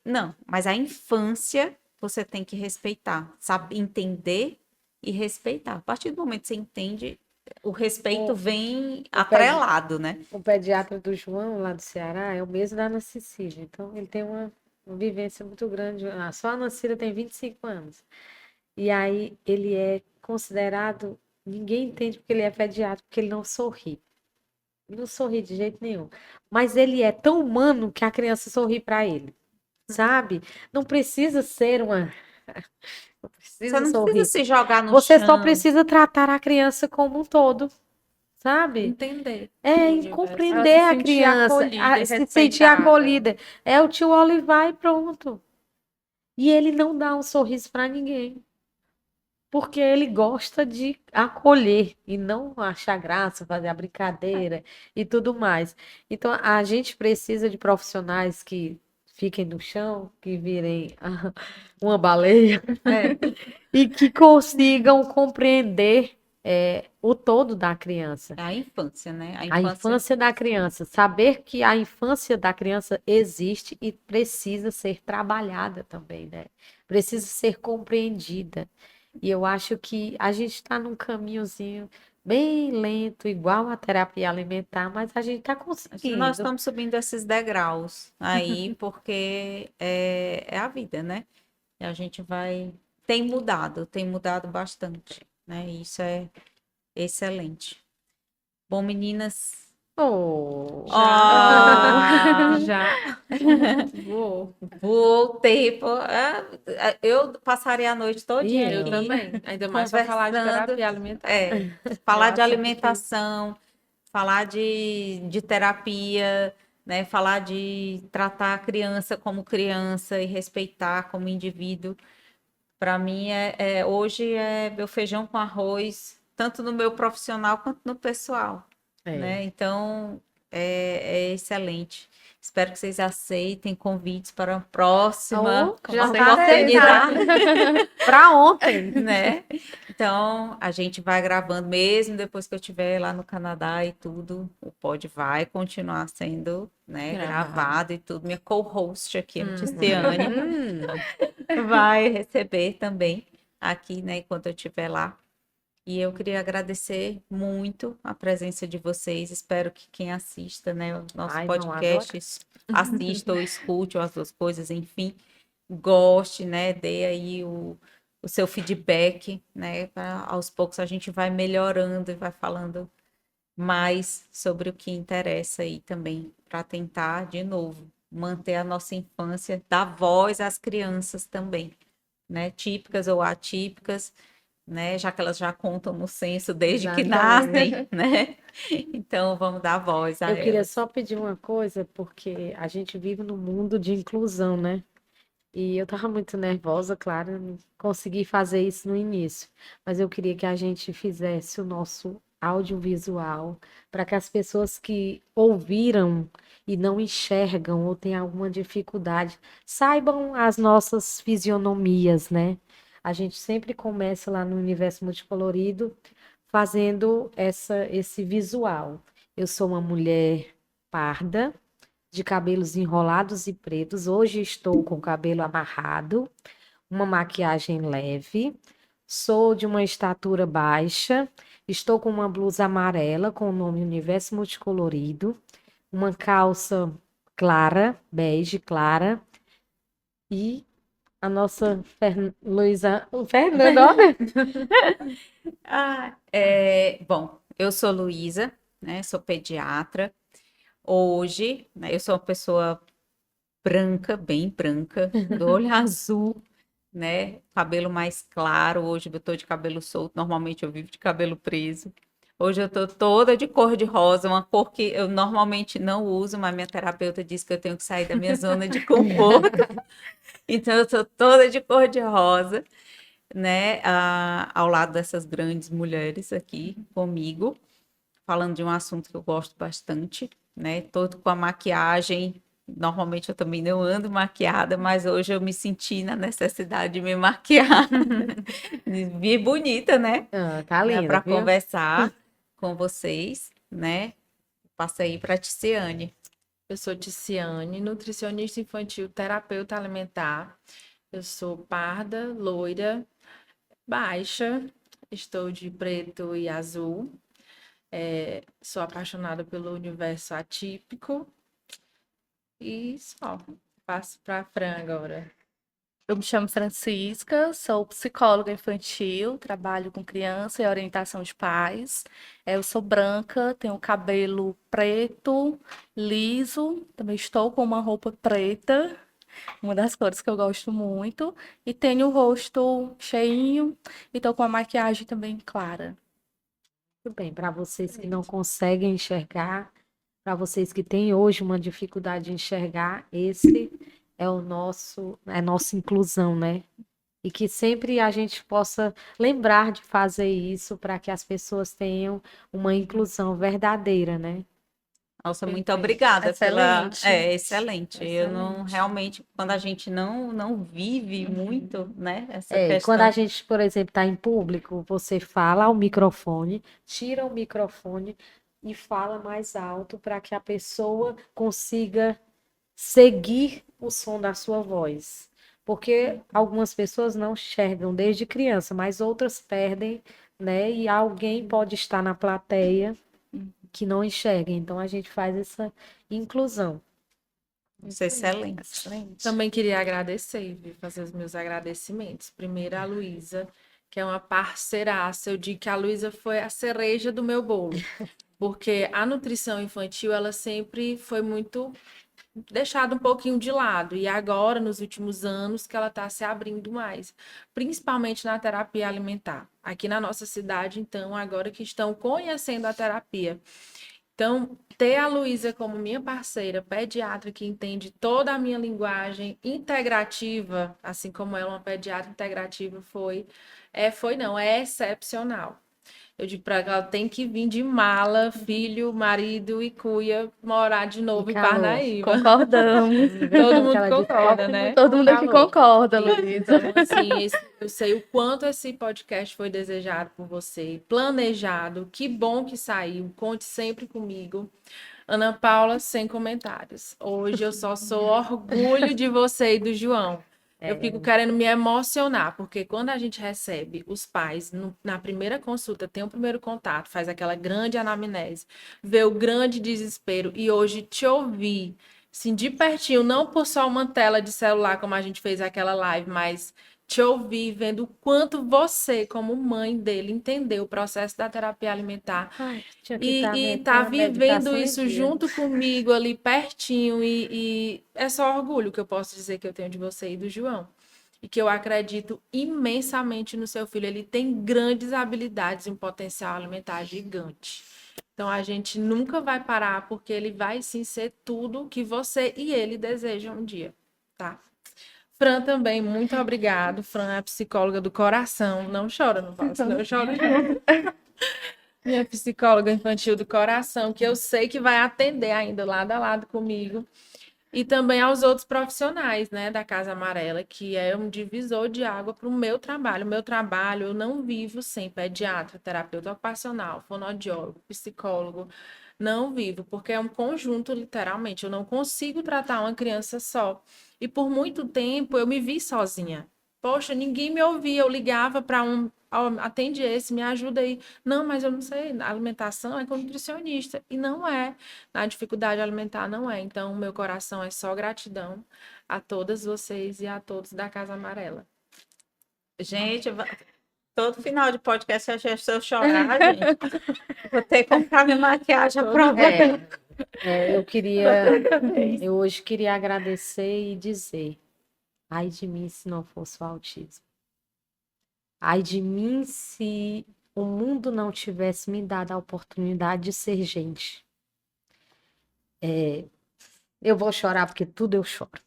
não, mas a infância você tem que respeitar, sabe? Entender e respeitar. A partir do momento que você entende, o respeito O, vem o, pedi- atrelado, né? o pediatra do João, lá do Ceará, é o mesmo da Ana Cecília. Então, ele tem uma vivência muito grande. Só a Ana Cecília tem 25 anos. E aí, ele é considerado. Ninguém entende porque ele é pediatra, porque ele não sorri. Ele não sorri de jeito nenhum. Mas ele é tão humano que a criança sorri para ele. Sabe? Não precisa ser uma. Não Você precisa não precisa sorrir. se jogar no Você só chão, precisa tratar a criança como um todo, sabe? entender É o em universo. Ela se compreender a sentir criança, acolhida e se sentir respeitada. acolhida. É o tio Olivar e pronto. E ele não dá um sorriso para ninguém, porque ele gosta de acolher e não achar graça, fazer a brincadeira e tudo mais. Então, a gente precisa de profissionais que fiquem no chão, que virem uma baleia É. e que consigam compreender o todo da criança. É a infância, né? A infância da criança, saber que a infância da criança existe e precisa ser trabalhada também, né? Precisa ser compreendida. E eu acho que a gente está num caminhozinho bem lento, igual a terapia alimentar, mas a gente está Nós conseguindo. estamos subindo esses degraus aí, porque é a vida, né? E a gente vai. Tem mudado bastante, né? Isso é excelente. Bom, meninas. Oh, Ah, Já. Vou. voou o tempo. Eu passaria a noite todinha Eu Eu aqui também. Ainda mais para falar de conversando. terapia alimentar. Falar É de assunto que- alimentação, falar de terapia, né? Falar de tratar a criança como criança e respeitar como indivíduo. Para mim, hoje é meu feijão com arroz, tanto no meu profissional quanto no pessoal, é. né? Então, é excelente. Espero que vocês aceitem convites para a próxima Com Já tá oportunidade, Para ontem. né? Então, a gente vai gravando mesmo depois que eu estiver lá no Canadá e tudo, o pod vai continuar sendo, né, gravado e tudo. Minha co-host aqui, a Ticiane, vai receber também aqui, né, enquanto eu estiver lá. E eu queria agradecer muito a presença de vocês. Espero que quem assista, né, o nosso Ai, não, podcast, assista ou escute, ou as duas coisas, enfim, goste, né, dê aí o seu feedback, né, para aos poucos a gente vai melhorando e vai falando mais sobre o que interessa aí também, para tentar, de novo, manter a nossa infância, dar voz às crianças também, né, típicas ou atípicas, né, já que elas já contam no censo desde que Exatamente. nascem, né? Então vamos dar voz a Eu queria elas. só pedir uma coisa, porque a gente vive num mundo de inclusão, né? E eu tava muito nervosa, claro, eu não consegui fazer isso no início, mas eu queria que a gente fizesse o nosso audiovisual para que as pessoas que ouviram e não enxergam ou têm alguma dificuldade saibam as nossas fisionomias, né? A gente sempre começa lá no Universo Multicolorido fazendo esse visual. Eu sou uma mulher parda, de cabelos enrolados e pretos. Hoje estou com o cabelo amarrado, uma maquiagem leve. Sou de uma estatura baixa. Estou com uma blusa amarela com o nome Universo Multicolorido, uma calça clara, bege clara e a nossa Luísa Fernanda, olha. Bom, eu sou Luísa, né? Sou pediatra. Hoje, né, eu sou uma pessoa branca, bem branca, do olho azul, né? Cabelo mais claro. Hoje eu tô de cabelo solto. Normalmente eu vivo de cabelo preso. Hoje eu tô toda de cor de rosa, uma cor que eu normalmente não uso, mas minha terapeuta disse que eu tenho que sair da minha zona de conforto. Então eu tô toda de cor de rosa, né? Ao lado dessas grandes mulheres aqui comigo, falando de um assunto que eu gosto bastante, né? Todo com a maquiagem. Normalmente eu também não ando maquiada, mas hoje eu me senti na necessidade de me maquiar, de vir bonita, né? Ah, tá linda, Para viu? conversar com vocês, né? Passei para Ticiane. Eu sou Ticiane, nutricionista infantil, terapeuta alimentar. Eu sou parda, loira, baixa. Estou de preto e azul. Sou apaixonada pelo universo atípico. E só. Passo para a Fran agora. Eu me chamo Francisca, sou psicóloga infantil, trabalho com criança e orientação de pais. Eu sou branca, tenho cabelo preto, liso, também estou com uma roupa preta, uma das cores que eu gosto muito, e tenho o rosto cheinho e estou com a maquiagem também clara. Tudo bem, para vocês que não conseguem enxergar, para vocês que têm hoje uma dificuldade de enxergar, esse é a nossa inclusão, né? E que sempre a gente possa lembrar de fazer isso para que as pessoas tenham uma inclusão verdadeira, né? Nossa, muito Perfeito. obrigada pela. Excelente. É, excelente. Eu não Excelente. realmente, quando a gente não vive muito, né, essa Quando a questão. gente, por exemplo, está em público, você fala ao microfone, tira o microfone e fala mais alto para que a pessoa consiga seguir o som da sua voz. Porque algumas pessoas não enxergam desde criança, mas outras perdem, né? E alguém pode estar na plateia que não enxerga. Então a gente faz essa inclusão. Isso é excelente. Excelente. Também queria agradecer, viu, fazer os meus agradecimentos. Primeiro a Luísa, que é uma parceiraça. Eu digo que a Luísa foi a cereja do meu bolo, porque a nutrição infantil, ela sempre foi muito deixada um pouquinho de lado. E agora, nos últimos anos, que ela está se abrindo mais, principalmente na terapia alimentar. Aqui na nossa cidade, então, agora que estão conhecendo a terapia. Então, ter a Luísa como minha parceira, pediatra, que entende toda a minha linguagem integrativa, assim como ela é uma pediatra integrativa, é excepcional. Eu digo para ela que ela tem que vir de mala, filho, marido e cuia, morar de novo E em calor. Parnaíba. Concordamos. Todo Que mundo ela disse, concorda, sofre né? muito Todo com mundo aqui calor. concorda, Luísa. Então, assim, eu sei o quanto esse podcast foi desejado por você, planejado, que bom que saiu, conte sempre comigo. Ana Paula, sem comentários. Hoje eu só sou orgulho de você e do João. Eu fico querendo me emocionar, porque quando a gente recebe os pais na primeira consulta, tem o primeiro contato, faz aquela grande anamnese, vê o grande desespero e hoje te ouvir, assim, de pertinho, não por só uma tela de celular, como a gente fez aquela live, mas te ouvir, vendo o quanto você, como mãe dele, entendeu o processo da terapia alimentar Ai, tinha que estar e com tá a vivendo meditação em isso dia. junto comigo ali pertinho e é só orgulho que eu posso dizer que eu tenho de você e do João. E que eu acredito imensamente no seu filho. Ele tem grandes habilidades e um potencial alimentar gigante. Então a gente nunca vai parar porque ele vai sim ser tudo que você e ele desejam um dia, tá? Fran também, muito obrigado. Fran é psicóloga do coração. Não chora, não fala, senão eu choro junto. Minha psicóloga infantil do coração, que eu sei que vai atender ainda lado a lado comigo. E também aos outros profissionais, né, da Casa Amarela, que é um divisor de água para o meu trabalho. O meu trabalho, eu não vivo sem pediatra, terapeuta ocupacional, fonoaudiólogo, psicólogo. Não vivo, porque é um conjunto, literalmente. Eu não consigo tratar uma criança só. E por muito tempo eu me vi sozinha. Poxa, ninguém me ouvia. Eu ligava para um, "Ó, atende esse, me ajuda aí. Não, mas eu não sei, a alimentação é com nutricionista. E não é. Na dificuldade alimentar não é. Então, o meu coração é só gratidão a todas vocês e a todos da Casa Amarela. Gente, todo final de podcast eu se eu chorar, gente. Vou ter que comprar minha maquiagem Todo- própria. Eu hoje queria agradecer e dizer, ai de mim se não fosse o autismo. Ai de mim se o mundo não tivesse me dado a oportunidade de ser gente. Eu vou chorar porque tudo eu choro.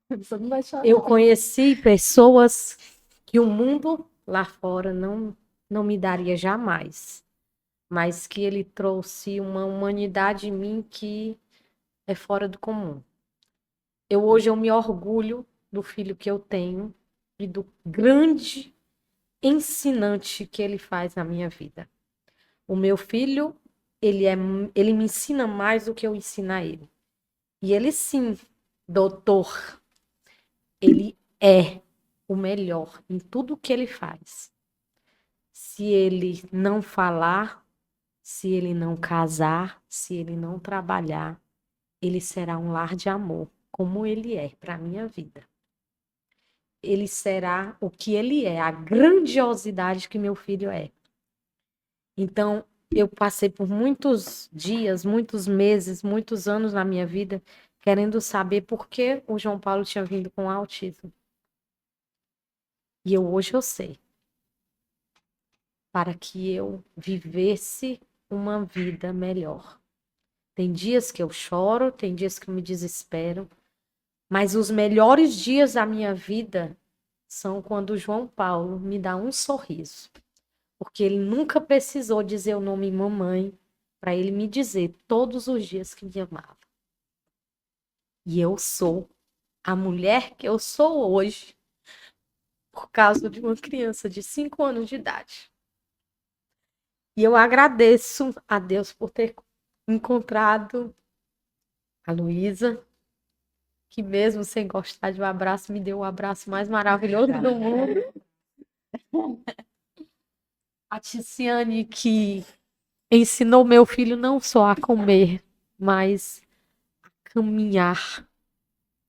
Você não vai chorar. Eu conheci pessoas que o mundo lá fora não me daria jamais, mas que ele trouxe uma humanidade em mim que é fora do comum. Hoje eu me orgulho do filho que eu tenho e do grande ensinante que ele faz na minha vida. O meu filho, ele me ensina mais do que eu ensino a ele. E ele sim, doutor, ele é o melhor em tudo que ele faz. Se ele não falar, se ele não casar, se ele não trabalhar, ele será um lar de amor, como ele é para a minha vida. Ele será o que ele é, a grandiosidade que meu filho é. Então, eu passei por muitos dias, muitos meses, muitos anos na minha vida querendo saber por que o João Paulo tinha vindo com autismo. E hoje eu sei. Para que eu vivesse uma vida melhor. Tem dias que eu choro, tem dias que eu me desespero, mas os melhores dias da minha vida são quando o João Paulo me dá um sorriso. Porque ele nunca precisou dizer o nome mamãe para ele me dizer todos os dias que me amava. E eu sou a mulher que eu sou hoje por causa de uma criança de 5 anos de idade. E eu agradeço a Deus por ter encontrado a Luísa, que mesmo sem gostar de um abraço, me deu o abraço mais maravilhoso do mundo. A Ticiane, que ensinou meu filho não só a comer, mas a caminhar,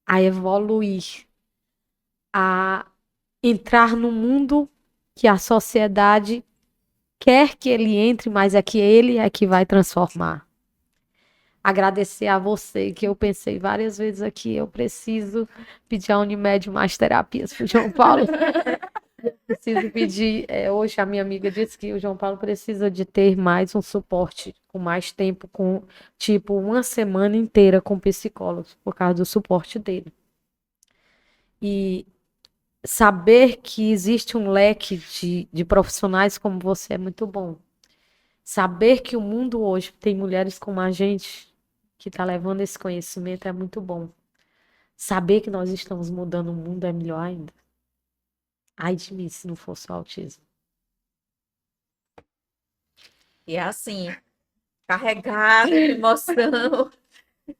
a evoluir, a entrar no mundo que a sociedade quer que ele entre, mas é que ele é que vai transformar. Agradecer a você, que eu pensei várias vezes aqui, eu preciso pedir a Unimed mais terapias para o João Paulo. Preciso pedir, hoje a minha amiga disse que o João Paulo precisa de ter mais um suporte, com mais tempo, com tipo uma semana inteira com psicólogos, por causa do suporte dele. E saber que existe um leque de profissionais como você é muito bom. Saber que o mundo hoje tem mulheres como a gente que está levando esse conhecimento é muito bom. Saber que nós estamos mudando o mundo é melhor ainda. Ai de mim, se não fosse o autismo. E é assim, carregado de emoção,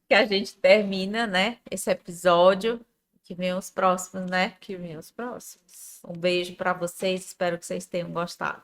que a gente termina, né, esse episódio. Que vem os próximos, né? Que vem os próximos. Um beijo para vocês, espero que vocês tenham gostado.